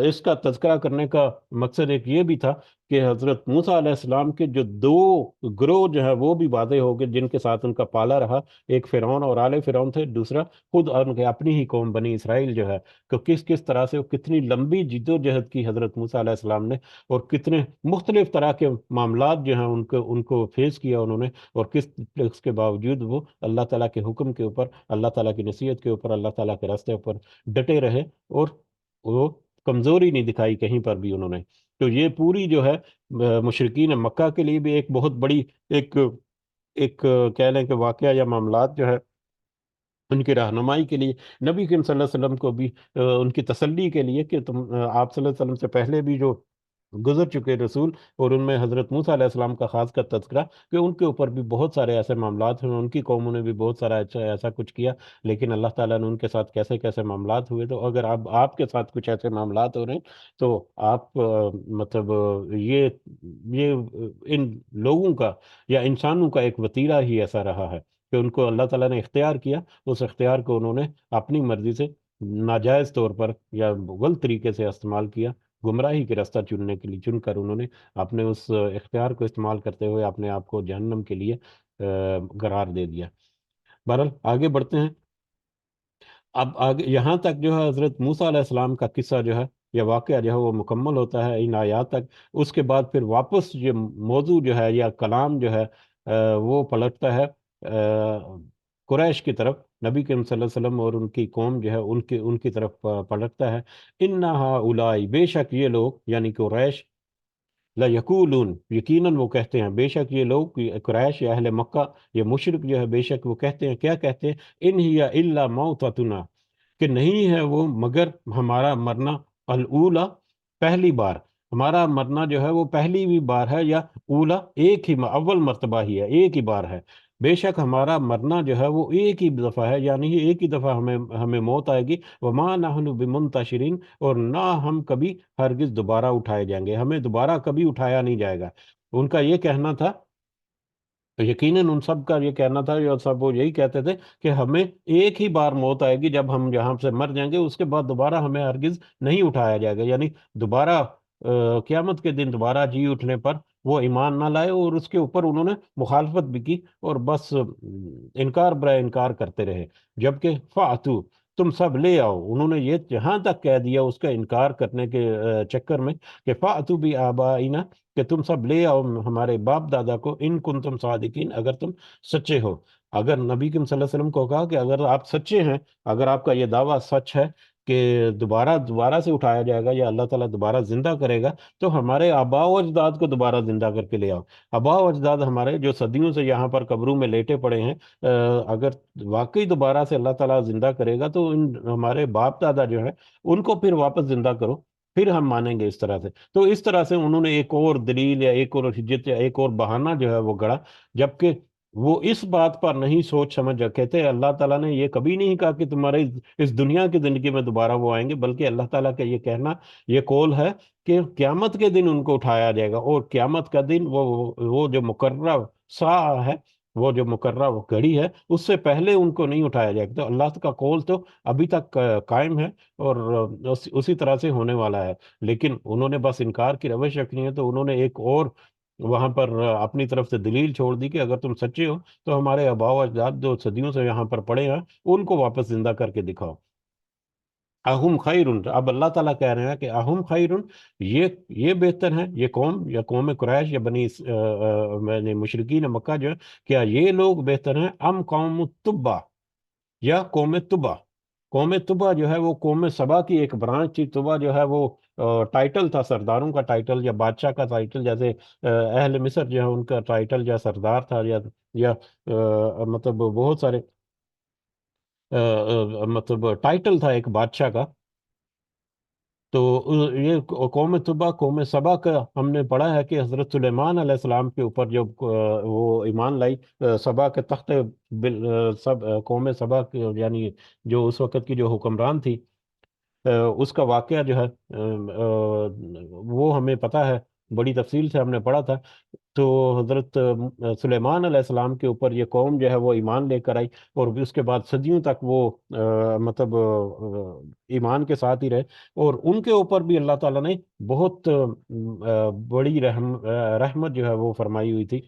اس کا تذکرہ کرنے کا مقصد ایک یہ بھی تھا کہ حضرت موسیٰ علیہ السلام کے جو دو گروہ جو ہے وہ بھی واضح ہو گئے جن کے ساتھ ان کا پالا رہا۔ ایک فرعون اور آل فرعون تھے، دوسرا خود ان کے اپنی ہی قوم بنی اسرائیل جو ہے، کہ کس کس طرح سے کتنی لمبی جد و جہد کی حضرت موسیٰ علیہ السلام نے، اور کتنے مختلف طرح کے معاملات جو ہیں ان کو فیس کیا انہوں نے، اور اس کے باوجود وہ اللہ تعالیٰ کے حکم کے اوپر، اللہ تعالیٰ کی نصیحت کے اوپر، اللہ تعالیٰ کے راستے پر ڈٹے رہے، اور وہ کمزوری نہیں دکھائی کہیں پر بھی انہوں نے۔ تو یہ پوری جو ہے مشرکین مکہ کے لیے بھی ایک بہت بڑی ایک ایک کہہ لیں کہ واقعہ یا معاملات جو ہے ان کی رہنمائی کے لیے، نبی کریم صلی اللہ علیہ وسلم کو بھی ان کی تسلی کے لیے کہ تم آپ صلی اللہ علیہ وسلم سے پہلے بھی جو گزر چکے رسول، اور ان میں حضرت موسیٰ علیہ السلام کا خاص کر تذکرہ، کہ ان کے اوپر بھی بہت سارے ایسے معاملات ہیں، ان کی قوموں نے بھی بہت سارا ایسا کچھ کیا، لیکن اللہ تعالیٰ نے ان کے ساتھ کیسے کیسے معاملات ہوئے۔ تو اگر آپ کے ساتھ کچھ ایسے معاملات ہو رہے ہیں تو آپ مطلب یہ ان لوگوں کا یا انسانوں کا ایک وتیرہ ہی ایسا رہا ہے کہ ان کو اللہ تعالیٰ نے اختیار کیا، اس اختیار کو انہوں نے اپنی مرضی سے ناجائز طور پر یا غلط طریقے سے استعمال کیا، گمراہی کے راستہ چننے کے لیے چن کر انہوں نے اپنے اس اختیار کو استعمال کرتے ہوئے اپنے آپ کو جہنم کے لیے قرار دے دیا۔ بہرحال آگے بڑھتے ہیں۔ اب آگے یہاں تک جو ہے حضرت موسیٰ علیہ السلام کا قصہ جو ہے یا واقعہ جو ہے وہ مکمل ہوتا ہے ان آیات تک۔ اس کے بعد پھر واپس یہ موضوع جو ہے یا کلام جو ہے وہ پلٹتا ہے قریش کی طرف، نبی کریم صلی اللہ علیہ وسلم اور ان کی قوم جو ہے ان کی طرف پلٹتا ہے۔ اِنَّ هَٰؤُلَاءِ، بے شک یہ لوگ یعنی قریش، لَيَقُولُونَ، یقیناً وہ کہتے ہیں، بے شک یہ لوگ قریش یا اہل مکہ یا مشرک جو ہے، بے شک وہ کہتے ہیں، کیا کہتے ہیں؟ اِنْ هِيَ إِلَّا مَوْتَتُنَا، کہ نہیں ہے وہ مگر ہمارا مرنا، الاولا، پہلی بار، ہمارا مرنا جو ہے وہ پہلی بھی بار ہے، یا اولا ایک ہی اول مرتبہ ہی ہے، ایک ہی بار ہے۔ بے شک ہمارا مرنا جو ہے وہ ایک ہی دفعہ ہے، یعنی ایک ہی دفعہ ہمیں موت آئے گی۔ وما نحن بمنتشرین، اور نہ ہم کبھی ہرگز دوبارہ اٹھائے جائیں گے، ہمیں دوبارہ کبھی اٹھایا نہیں جائے گا۔ ان کا یہ کہنا تھا، تو یقیناً ان سب کا یہ کہنا تھا، اور سب وہ یہی کہتے تھے کہ ہمیں ایک ہی بار موت آئے گی، جب ہم یہاں سے مر جائیں گے اس کے بعد دوبارہ ہمیں ہرگز نہیں اٹھایا جائے گا، یعنی دوبارہ قیامت کے دن دوبارہ جی اٹھنے پر وہ ایمان نہ لائے، اور اس کے اوپر انہوں نے مخالفت بھی کی، اور بس انکار برائے انکار کرتے رہے۔ جبکہ فاتو، تم سب لے آؤ، انہوں نے یہ جہاں تک کہہ دیا اس کا انکار کرنے کے چکر میں، کہ فاتو بھی آبائنا، کہ تم سب لے آؤ ہمارے باپ دادا کو، ان کنتم صادقین، اگر تم سچے ہو۔ اگر نبی کریم صلی اللہ علیہ وسلم کو کہا کہ اگر آپ سچے ہیں، اگر آپ کا یہ دعویٰ سچ ہے کہ دوبارہ سے اٹھایا جائے گا یا اللہ تعالیٰ دوبارہ زندہ کرے گا، تو ہمارے آباء و اجداد کو دوبارہ زندہ کر کے لے آؤ۔ آباء و اجداد ہمارے جو صدیوں سے یہاں پر قبروں میں لیٹے پڑے ہیں، اگر واقعی دوبارہ سے اللہ تعالیٰ زندہ کرے گا تو ہمارے باپ دادا جو ہے ان کو پھر واپس زندہ کرو، پھر ہم مانیں گے اس طرح سے۔ تو اس طرح سے انہوں نے ایک اور دلیل یا ایک اور حجت یا ایک اور بہانہ جو ہے وہ گڑا، جبکہ وہ اس بات پر نہیں سوچ سمجھ رکھے تھے۔ اللہ تعالیٰ نے یہ کبھی نہیں کہا کہ تمہارے اس دنیا کی زندگی میں دوبارہ وہ آئیں گے، بلکہ اللہ تعالیٰ کا یہ کہنا، یہ قول ہے کہ قیامت کے دن ان کو اٹھایا جائے گا، اور قیامت کا دن وہ جو مقررہ ساعہ ہے، وہ جو مقررہ وہ گھڑی ہے، اس سے پہلے ان کو نہیں اٹھایا جائے گا۔ تو اللہ کا قول تو ابھی تک قائم ہے، اور اسی طرح سے ہونے والا ہے، لیکن انہوں نے بس انکار کی روش رکھنی ہے، تو انہوں نے ایک اور وہاں پر اپنی طرف سے دلیل چھوڑ دی کہ اگر تم سچے ہو تو ہمارے آباء و اجداد جو صدیوں سے یہاں پر پڑے ہیں ان کو واپس زندہ کر کے دکھاؤ۔ اہم خیرن، اب اللہ تعالیٰ کہہ رہے ہیں کہ اہم خیرن، یہ بہتر ہیں، یہ قوم یا قوم قریش یا مشرکین مکہ جو ہے، کیا یہ لوگ بہتر ہیں، ام قوم تبا، یا قوم تبا؟ قوم تبا جو ہے وہ قوم سبا کی ایک برانچ تھی۔ تبا جو ہے وہ ٹائٹل تھا، سرداروں کا ٹائٹل یا بادشاہ کا ٹائٹل، جیسے اہل مصر جو ہے ان کا ٹائٹل یا سردار تھا، یا مطلب بہت سارے مطلب ٹائٹل تھا ایک بادشاہ کا۔ تو یہ قوم تبا قوم سبا کا ہم نے پڑھا ہے کہ حضرت سلیمان علیہ السلام کے اوپر جب وہ ایمان لائی، سبا کے تخت سب قوم سبا یعنی جو اس وقت کی جو حکمران تھی، اس کا واقعہ جو ہے وہ ہمیں پتہ ہے، بڑی تفصیل سے ہم نے پڑھا تھا۔ تو حضرت سلیمان علیہ السلام کے اوپر یہ قوم جو ہے وہ ایمان لے کر آئی، اور بھی اس کے بعد صدیوں تک وہ مطلب ایمان کے ساتھ ہی رہے، اور ان کے اوپر بھی اللہ تعالیٰ نے بہت بڑی رحمت جو ہے وہ فرمائی ہوئی تھی۔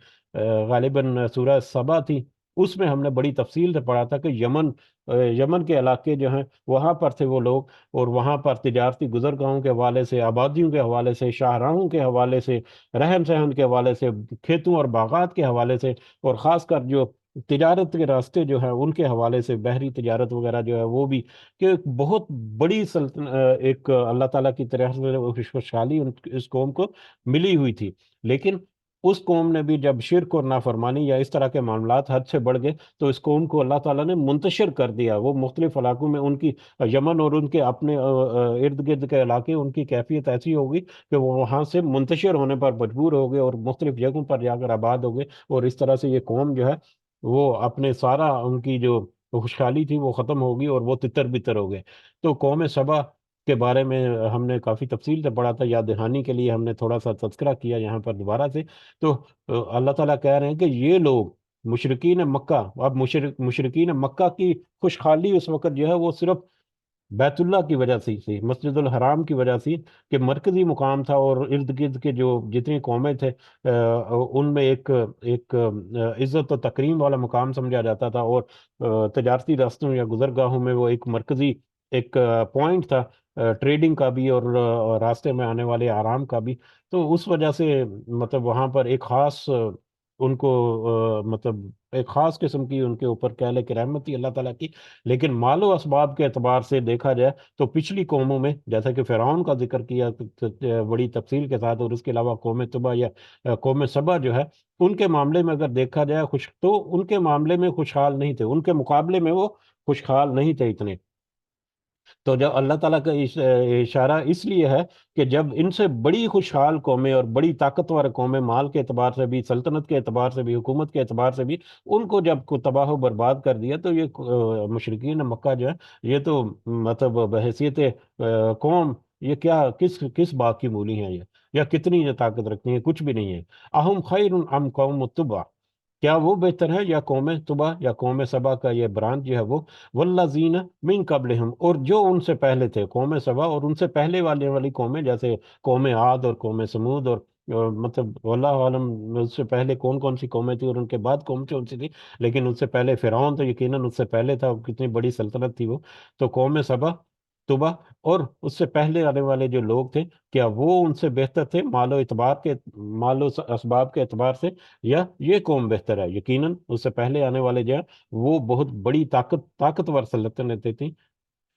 غالباً سورہ سبا تھی، اس میں ہم نے بڑی تفصیل سے پڑھا تھا کہ یمن کے علاقے جو ہیں وہاں پر تھے وہ لوگ، اور وہاں پر تجارتی گزرگاہوں کے حوالے سے، آبادیوں کے حوالے سے، شاہراہوں کے حوالے سے، رہن سہن کے حوالے سے، کھیتوں اور باغات کے حوالے سے، اور خاص کر جو تجارت کے راستے جو ہیں ان کے حوالے سے، بحری تجارت وغیرہ جو ہے وہ بھی، کہ ایک بہت بڑی ایک اللہ تعالیٰ کی طرح سے خوشحالی اس قوم کو ملی ہوئی تھی۔ لیکن اس قوم نے بھی جب شرک اور نافرمانی یا اس طرح کے معاملات حد سے بڑھ گئے، تو اس قوم کو اللہ تعالیٰ نے منتشر کر دیا۔ وہ مختلف علاقوں میں ان کی، یمن اور ان کے اپنے ارد گرد کے علاقے، ان کی کیفیت ایسی ہوگی کہ وہ وہاں سے منتشر ہونے پر مجبور ہو گئے اور مختلف جگہوں پر جا کر آباد ہو گئے، اور اس طرح سے یہ قوم جو ہے وہ اپنے سارا ان کی جو خوشحالی تھی وہ ختم ہوگی، اور وہ تتر بتر ہو گئے۔ تو قوم سبا کے بارے میں ہم نے کافی تفصیل سے پڑھا تھا، یاد دہانی کے لیے ہم نے تھوڑا سا تذکرہ کیا یہاں پر دوبارہ سے۔ تو اللہ تعالیٰ کہہ رہے ہیں کہ یہ لوگ مشرقین مکہ، اب مشرقین مکہ کی خوشحالی اس وقت جو ہے وہ صرف بیت اللہ کی وجہ سے تھی، مسجد الحرام کی وجہ سے، کہ مرکزی مقام تھا، اور ارد گرد کے جو جتنی قومیں تھے ان میں ایک ایک عزت و تکریم والا مقام سمجھا جاتا تھا، اور تجارتی راستوں یا گزرگاہوں میں وہ ایک مرکزی ایک پوائنٹ تھا، ٹریڈنگ کا بھی اور راستے میں آنے والے آرام کا بھی۔ تو اس وجہ سے مطلب وہاں پر ایک خاص ان کو مطلب ایک خاص قسم کی ان کے اوپر کہہ لے کہ رحمت تھی اللہ تعالیٰ کی۔ لیکن مال و اسباب کے اعتبار سے دیکھا جائے تو پچھلی قوموں میں، جیسا کہ فرعون کا ذکر کیا بڑی تفصیل کے ساتھ، اور اس کے علاوہ قوم تبا یا قوم سبا جو ہے، ان کے معاملے میں اگر دیکھا جائے تو ان کے معاملے میں خوشحال نہیں تھے، ان کے مقابلے میں وہ خوشحال نہیں تھے اتنے۔ تو جب اللہ تعالیٰ کا اشارہ اس لیے ہے کہ جب ان سے بڑی خوشحال قومیں اور بڑی طاقتور قومیں، مال کے اعتبار سے بھی، سلطنت کے اعتبار سے بھی، حکومت کے اعتبار سے بھی، ان کو جب تباہ و برباد کر دیا، تو یہ مشرکین مکہ جو ہے، یہ تو مطلب بحیثیت قوم، یہ کیا کس بات کی مولی ہیں یہ، یا کتنی یہ طاقت رکھتی ہیں؟ کچھ بھی نہیں ہے۔ اہم خیر ام قوم تبع، کیا وہ بہتر ہے یا قوم تبا یا قوم سبا کا یہ برانچ جو ہے وہ، والذین من قبلہم، اور جو ان سے پہلے تھے، قوم سبا اور ان سے پہلے والی قومیں، جیسے قوم عاد اور قوم سمود، اور مطلب واللہ عالم اس سے پہلے کون کون سی قومیں تھیں اور ان کے بعد کون کون سی تھی، لیکن ان سے پہلے فرعون تو یقیناً اس سے پہلے تھا، کتنی بڑی سلطنت تھی وہ۔ تو قوم سبا، تبا، اور اس سے پہلے آنے والے جو لوگ تھے، کیا وہ ان سے بہتر تھے مال و اسباب کے اعتبار سے، یا یہ قوم بہتر ہے؟ یقیناً اس سے پہلے آنے والے جو ہیں وہ بہت بڑی طاقتور سلطنتیں تھیں۔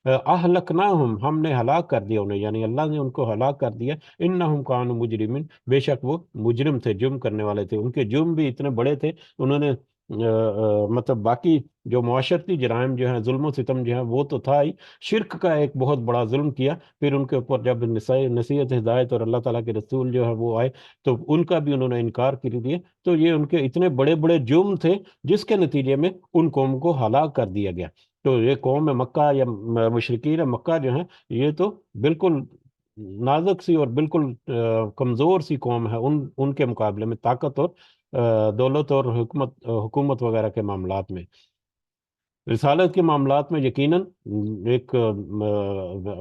اہلکناہم، ہم نے ہلاک کر دیا انہیں، یعنی اللہ نے ان کو ہلاک کر دیا۔ انہم کانوا مجرمین، بے شک وہ مجرم تھے، جرم کرنے والے تھے، ان کے جرم بھی اتنے بڑے تھے، انہوں نے مطلب باقی جو معاشرتی جرائم جو ہیں، ظلم و ستم جو ہیں، وہ تو تھا ہی، شرک کا ایک بہت بڑا ظلم کیا، پھر ان کے اوپر جب نصیحت ہدایت اور اللہ تعالیٰ کے رسول جو ہے وہ آئے، تو ان کا بھی انہوں نے انکار کر دیا۔ تو یہ ان کے اتنے بڑے بڑے جرم تھے، جس کے نتیجے میں ان قوم کو ہلاک کر دیا گیا۔ تو یہ قوم مکہ یا مشرکین مکہ جو ہیں، یہ تو بالکل نازک سی اور بالکل کمزور سی قوم ہے ان کے مقابلے میں، طاقت اور دولت اور حکومت وغیرہ کے معاملات میں۔ رسالت کے معاملات میں یقیناً ایک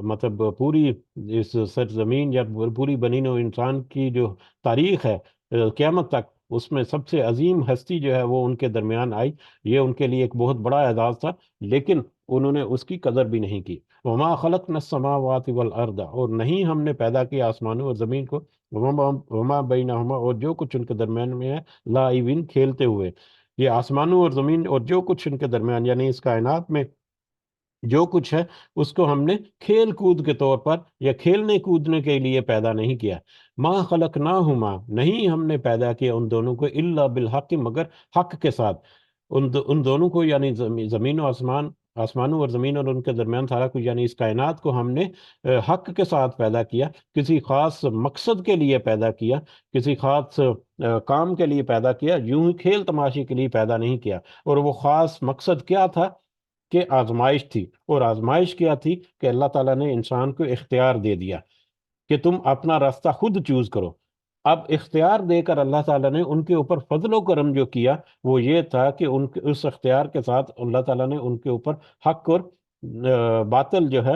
مطلب پوری اس سرزمین یا پوری بنی نوع انسان کی جو تاریخ ہے قیامت تک، اس میں سب سے عظیم ہستی جو ہے وہ ان کے درمیان آئی، یہ ان کے لیے ایک بہت بڑا اعزاز تھا، لیکن انہوں نے اس کی قدر بھی نہیں کی۔ وما خلقنا السماوات والارض، اور نہیں ہم نے پیدا کیا آسمانوں اور زمین کو، وما بینہما، اور جو کچھ ان کے درمیان میں ہے، لاعبین، کھیلتے ہوئے۔ یہ آسمانوں اور زمین اور جو کچھ ان کے درمیان، یعنی اس کائنات میں جو کچھ ہے، اس کو ہم نے کھیل کود کے طور پر یا کھیلنے کودنے کے لیے پیدا نہیں کیا۔ ما خلقناہما، نہیں ہم نے پیدا کیا ان دونوں کو، الا بالحق، مگر حق کے ساتھ، ان دونوں کو، یعنی زمین و آسمان آسمانوں اور زمین اور ان کے درمیان سارا کچھ، یعنی اس کائنات کو ہم نے حق کے ساتھ پیدا کیا، کسی خاص مقصد کے لیے پیدا کیا، کسی خاص کام کے لیے پیدا کیا، یوں ہی کھیل تماشے کے لیے پیدا نہیں کیا۔ اور وہ خاص مقصد کیا تھا؟ کہ آزمائش تھی۔ اور آزمائش کیا تھی؟ کہ اللہ تعالیٰ نے انسان کو اختیار دے دیا کہ تم اپنا راستہ خود چوز کرو۔ اب اختیار دے کر اللہ تعالیٰ نے ان کے اوپر فضل و کرم جو کیا وہ یہ تھا کہ اس اختیار کے ساتھ اللہ تعالیٰ نے ان کے اوپر حق اور باطل جو ہے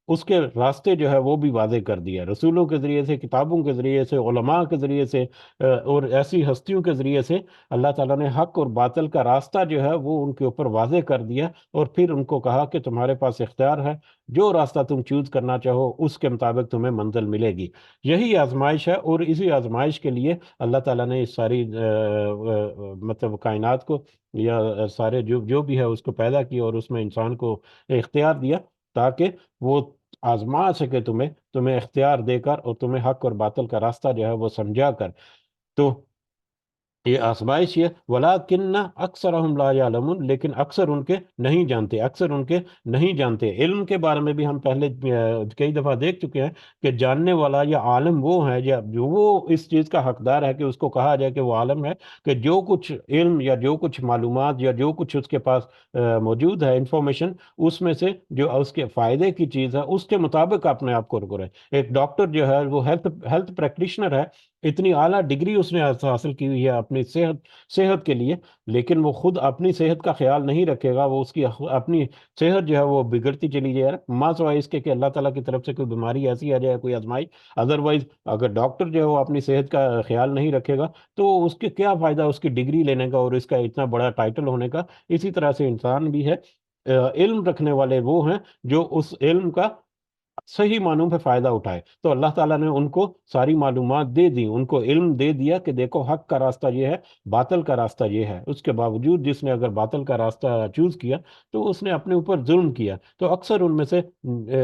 اس کے راستے جو ہے وہ بھی واضح کر دیا، رسولوں کے ذریعے سے، کتابوں کے ذریعے سے، علماء کے ذریعے سے، اور ایسی ہستیوں کے ذریعے سے اللہ تعالیٰ نے حق اور باطل کا راستہ جو ہے وہ ان کے اوپر واضح کر دیا، اور پھر ان کو کہا کہ تمہارے پاس اختیار ہے، جو راستہ تم چوز کرنا چاہو اس کے مطابق تمہیں منزل ملے گی۔ یہی آزمائش ہے، اور اسی آزمائش کے لیے اللہ تعالیٰ نے اس ساری مطلب کائنات کو یا سارے جو بھی ہے اس کو پیدا کیا، اور اس میں انسان کو اختیار دیا تاکہ وہ آزما سکے تمہیں اختیار دے کر، اور تمہیں حق اور باطل کا راستہ جو ہے وہ سمجھا کر۔ تو یہ آزمائش یہ وَلَٰكِنَّ أَكْثَرَهُمْ لَا يَعْلَمُونَ، لیکن اکثر ان کے نہیں جانتے، اکثر ان کے نہیں جانتے۔ علم کے بارے میں بھی ہم پہلے کئی دفعہ دیکھ چکے ہیں کہ جاننے والا یا عالم وہ ہے یا جو وہ اس چیز کا حقدار ہے کہ اس کو کہا جائے کہ وہ عالم ہے، کہ جو کچھ علم یا جو کچھ معلومات یا جو کچھ اس کے پاس موجود ہے انفارمیشن، اس میں سے جو اس کے فائدے کی چیز ہے اس کے مطابق اپنے آپ کو کرے۔ ایک ڈاکٹر جو ہے وہ ہیلتھ پریکٹیشنر ہے، اتنی اعلیٰ ڈگری اس نے حاصل کی ہوئی ہے اپنی صحت کے لیے، لیکن وہ خود اپنی صحت کا خیال نہیں رکھے گا، وہ اس کی اپنی صحت جو ہے وہ بگڑتی چلی جائے گا، ماں سوائے اس کے کہ اللہ تعالیٰ کی طرف سے کوئی بیماری ایسی آ جائے، کوئی آزمائی۔ ادروائز اگر ڈاکٹر جو ہے وہ اپنی صحت کا خیال نہیں رکھے گا تو اس کے کیا فائدہ اس کی ڈگری لینے کا اور اس کا اتنا بڑا ٹائٹل ہونے کا۔ اسی طرح سے انسان بھی ہے، علم رکھنے والے وہ ہیں جو اس علم کا صحیح معنوں پہ فائدہ اٹھائے۔ تو اللہ تعالیٰ نے ان کو ساری معلومات دے دی، ان کو علم دے دیا کہ دیکھو حق کا راستہ یہ ہے، باطل کا راستہ یہ ہے۔ اس کے باوجود جس نے اگر باطل کا راستہ چوز کیا تو اس نے اپنے اوپر ظلم کیا۔ تو اکثر ان میں سے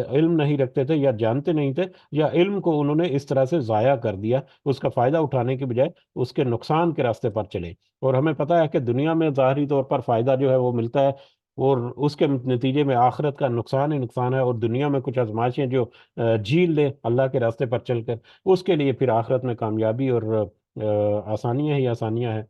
علم نہیں رکھتے تھے یا جانتے نہیں تھے، یا علم کو انہوں نے اس طرح سے ضائع کر دیا، اس کا فائدہ اٹھانے کے بجائے اس کے نقصان کے راستے پر چلے۔ اور ہمیں پتہ ہے کہ دنیا میں ظاہری طور پر فائدہ جو ہے وہ ملتا ہے، اور اس کے نتیجے میں آخرت کا نقصان ہی نقصان ہے، اور دنیا میں کچھ آزمائشیں جو جھیل لے اللہ کے راستے پر چل کر، اس کے لیے پھر آخرت میں کامیابی اور آسانیاں ہی آسانیاں ہیں۔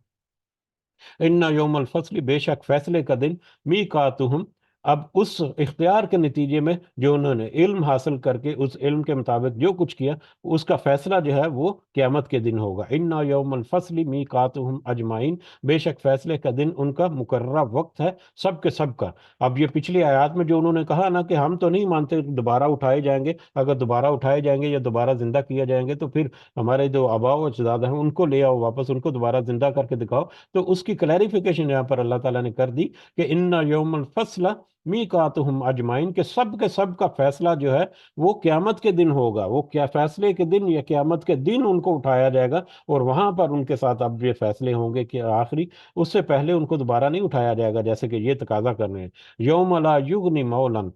ان یوم الفصل، بے شک فیصلے کا دن، میقاتہم، اب اس اختیار کے نتیجے میں جو انہوں نے علم حاصل کر کے اس علم کے مطابق جو کچھ کیا، اس کا فیصلہ جو ہے وہ قیامت کے دن ہوگا۔ ان یوم الفصل میقاتہم اجمعین، بے شک فیصلے کا دن ان کا مقررہ وقت ہے، سب کے سب کا۔ اب یہ پچھلی آیات میں جو انہوں نے کہا نا کہ ہم تو نہیں مانتے دوبارہ اٹھائے جائیں گے، اگر دوبارہ اٹھائے جائیں گے یا دوبارہ زندہ کیا جائیں گے تو پھر ہمارے جو آباء و اجداد ہیں ان کو لے آؤ واپس، ان کو دوبارہ زندہ کر کے دکھاؤ۔ تو اس کی کلیریفیکیشن یہاں پر اللہ تعالیٰ نے کر دی کہ ان یوم الفصل میقاتہم اجمعین، کہ سب کے سب کا فیصلہ جو ہے وہ قیامت کے دن ہوگا۔ وہ کیا فیصلے کے دن یا قیامت کے دن ان کو اٹھایا جائے گا، اور وہاں پر ان کے ساتھ اب یہ فیصلے ہوں گے کہ آخری، اس سے پہلے ان کو دوبارہ نہیں اٹھایا جائے گا جیسے کہ یہ تقاضا کر رہے ہیں۔ یوم لا یغنی مولاً،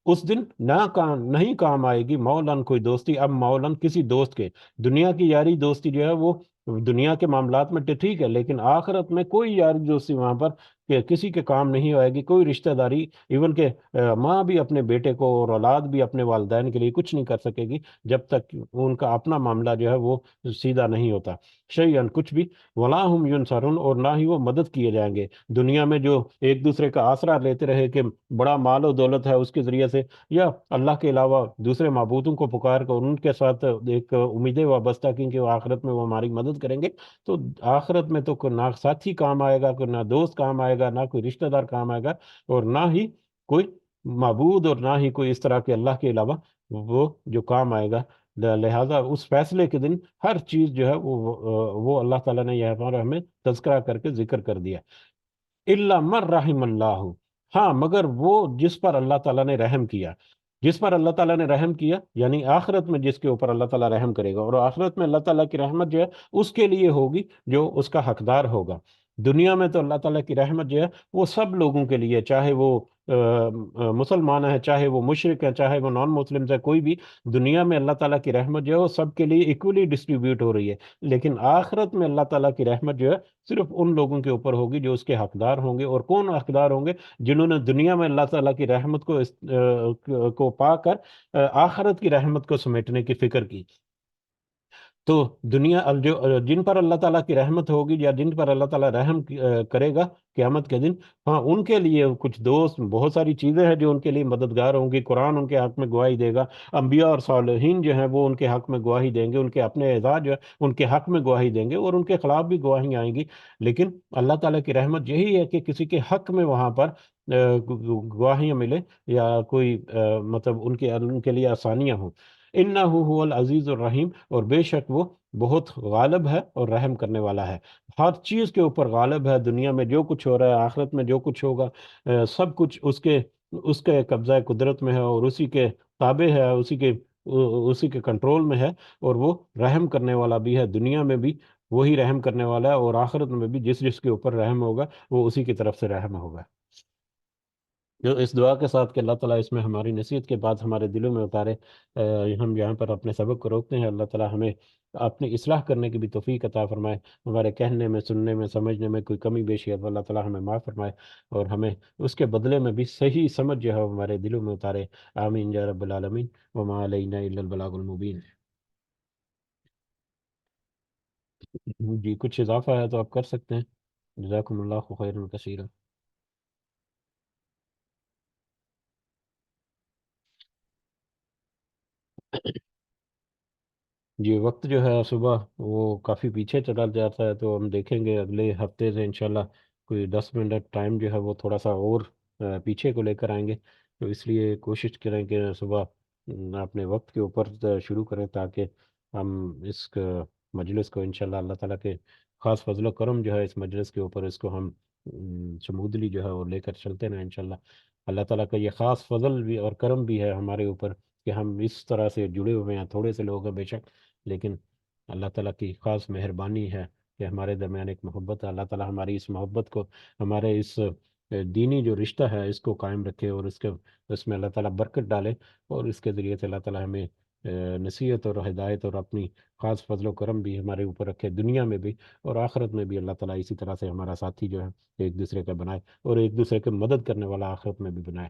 اس دن نہیں کام آئے گی مولاً کوئی دوستی، اب مولاً کسی دوست کے، دنیا کی یاری دوستی جو ہے وہ دنیا کے معاملات میں تو ٹھیک ہے، لیکن آخرت میں کوئی یاری دوستی وہاں پر کہ کسی کے کام نہیں آئے گی، کوئی رشتہ داری، ایون کہ ماں بھی اپنے بیٹے کو اور اولاد بھی اپنے والدین کے لیے کچھ نہیں کر سکے گی جب تک ان کا اپنا معاملہ جو ہے وہ سیدھا نہیں ہوتا، شیئن کچھ بھی، ولا ہم ینصرون، اور نہ ہی وہ مدد کیے جائیں گے۔ دنیا میں جو ایک دوسرے کا آسرا لیتے رہے کہ بڑا مال و دولت ہے اس کے ذریعے سے، یا اللہ کے علاوہ دوسرے معبودوں کو پکار کر ان کے ساتھ ایک امیدیں وابستہ کی کہ وہ آخرت میں وہ ہماری مدد کریں گے، تو آخرت میں تو نہ ساتھی کام آئے گا، نہ دوست کام آئے گا، نہ کوئی رشتہ دار کام آئے گا، اور نہ ہی کوئی معبود، اور نہ ہی کوئی اس طرح کے اللہ کے علاوہ وہ جو کام آئے گا۔ لہٰذا اس فیصلے کے دن ہر چیز جو ہے وہ اللہ تعالیٰ نے یہاں پر ہمیں تذکرہ کر کے ذکر کر دیا۔ الا من رحم اللہ، ہاں مگر وہ جس پر اللہ تعالیٰ نے رحم کیا، جس پر اللہ تعالیٰ نے رحم کیا، یعنی آخرت میں جس کے اوپر اللہ تعالیٰ رحم کرے گا، اور آخرت میں اللہ تعالیٰ کی رحمت جو ہے اس کے لیے ہوگی جو اس کا حقدار ہوگا۔ دنیا میں تو اللہ تعالیٰ کی رحمت جو ہے وہ سب لوگوں کے لیے، چاہے وہ مسلمان ہے، چاہے وہ مشرق ہے، چاہے وہ نان مسلم ہے، کوئی بھی، دنیا میں اللہ تعالیٰ کی رحمت جو ہے وہ سب کے لیے ایکولی ڈسٹریبیوٹ ہو رہی ہے۔ لیکن آخرت میں اللہ تعالیٰ کی رحمت جو ہے صرف ان لوگوں کے اوپر ہوگی جو اس کے حقدار ہوں گے۔ اور کون حقدار ہوں گے؟ جنہوں نے دنیا میں اللہ تعالیٰ کی رحمت کو پا کر آخرت کی رحمت کو سمیٹنے کی فکر کی۔ تو دنیا جو جن پر اللہ تعالیٰ کی رحمت ہوگی یا جن پر اللہ تعالیٰ رحم کرے گا قیامت کے دن، ہاں ان کے لیے کچھ دوست، بہت ساری چیزیں ہیں جو ان کے لیے مددگار ہوں گی۔ قرآن ان کے حق میں گواہی دے گا، انبیاء اور صالحین جو ہیں وہ ان کے حق میں گواہی دیں گے، ان کے اپنے اعزاز جو ہے ان کے حق میں گواہی دیں گے، اور ان کے خلاف بھی گواہیاں آئیں گی۔ لیکن اللہ تعالیٰ کی رحمت یہی ہے کہ کسی کے حق میں وہاں پر گواہیاں ملے، یا کوئی مطلب ان کے لیے آسانیاں ہوں۔ انہ هو العزیز الرحیم، اور بے شک وہ بہت غالب ہے اور رحم کرنے والا ہے، ہر چیز کے اوپر غالب ہے۔ دنیا میں جو کچھ ہو رہا ہے، آخرت میں جو کچھ ہوگا، سب کچھ اس کے قبضہ قدرت میں ہے، اور اسی کے تابع ہے، اسی کے کنٹرول میں ہے۔ اور وہ رحم کرنے والا بھی ہے، دنیا میں بھی وہی رحم کرنے والا ہے، اور آخرت میں بھی جس جس کے اوپر رحم ہوگا وہ اسی کی طرف سے رحم ہوگا۔ جو اس دعا کے ساتھ کہ اللہ تعالیٰ اس میں ہماری نصیحت کے بعد ہمارے دلوں میں اتارے، ہم یہاں پر اپنے سبق کو روکتے ہیں۔ اللہ تعالیٰ ہمیں اپنی اصلاح کرنے کی بھی توفیق عطا فرمائے، ہمارے کہنے میں، سننے میں، سمجھنے میں کوئی کمی بیشی ہے تو اللہ تعالیٰ ہمیں معاف فرمائے، اور ہمیں اس کے بدلے میں بھی صحیح سمجھ جو ہے وہ ہمارے دلوں میں اتارے۔ آمین یا رب العالمین، وما علینا الا البلاغ المبین۔ جی کچھ اضافہ ہے تو آپ کر سکتے ہیں۔ جزاکم اللہ خیرا کثیرا۔ جی وقت جو ہے صبح وہ کافی پیچھے چلا جاتا ہے، تو ہم دیکھیں گے اگلے ہفتے سے انشاءاللہ کوئی 10 منٹ ٹائم جو ہے وہ تھوڑا سا اور پیچھے کو لے کر آئیں گے۔ تو اس لیے کوشش کریں کہ صبح اپنے وقت کے اوپر شروع کریں، تاکہ ہم اس مجلس کو انشاءاللہ اللہ تعالیٰ کے خاص فضل و کرم جو ہے اس مجلس کے اوپر، اس کو ہم شمودلی جو ہے وہ لے کر چلتے رہیں انشاءاللہ۔ اللہ تعالیٰ کا یہ خاص فضل بھی اور کرم بھی ہے ہمارے اوپر کہ ہم اس طرح سے جڑے ہوئے ہیں، تھوڑے سے لوگ ہیں بے شک، لیکن اللہ تعالیٰ کی خاص مہربانی ہے کہ ہمارے درمیان ایک محبت ہے۔ اللہ تعالیٰ ہماری اس محبت کو، ہمارے اس دینی جو رشتہ ہے اس کو قائم رکھے، اور اس میں اللہ تعالیٰ برکت ڈالے، اور اس کے ذریعے سے اللہ تعالیٰ ہمیں نصیحت اور ہدایت اور اپنی خاص فضل و کرم بھی ہمارے اوپر رکھے، دنیا میں بھی اور آخرت میں بھی۔ اللہ تعالیٰ اسی طرح سے ہمارا ساتھی جو ہے ایک دوسرے کا بنائے، اور ایک دوسرے کی مدد کرنے والا آخرت میں بھی بنائے۔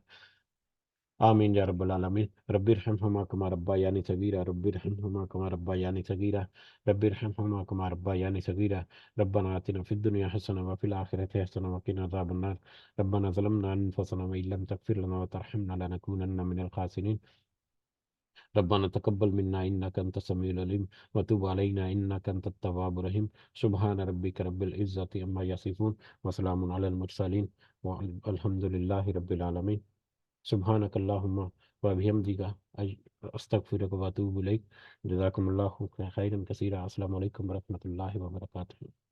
آمین یا رب العالمین۔ رب ارحمہما کما ربیانی صغیرا، رب ارحمہما کما ربیانی صغیرا، رب ارحمہما کما ربیانی صغیرا۔ ربنا آتنا فی الدنیا حسنہ وفی الآخرۃ حسنہ وقنا عذاب النار۔ ربنا ظلمنا انفسنا وإن لم تغفر لنا وترحمنا لنكونن من الخاسرین۔ ربنا تقبل منا انك انت السميع العليم وتب علينا انك انت التواب الرحيم۔ سبحان ربك رب العزة عما يصفون وسلام على المرسلين والحمد لله رب العالمين۔ سبحانك اللهم وبحمدك استغفرك واتوب اليك۔ جزاكم الله خيرا كثيرا۔ السلام علیکم ورحمۃ اللہ وبرکاتہ۔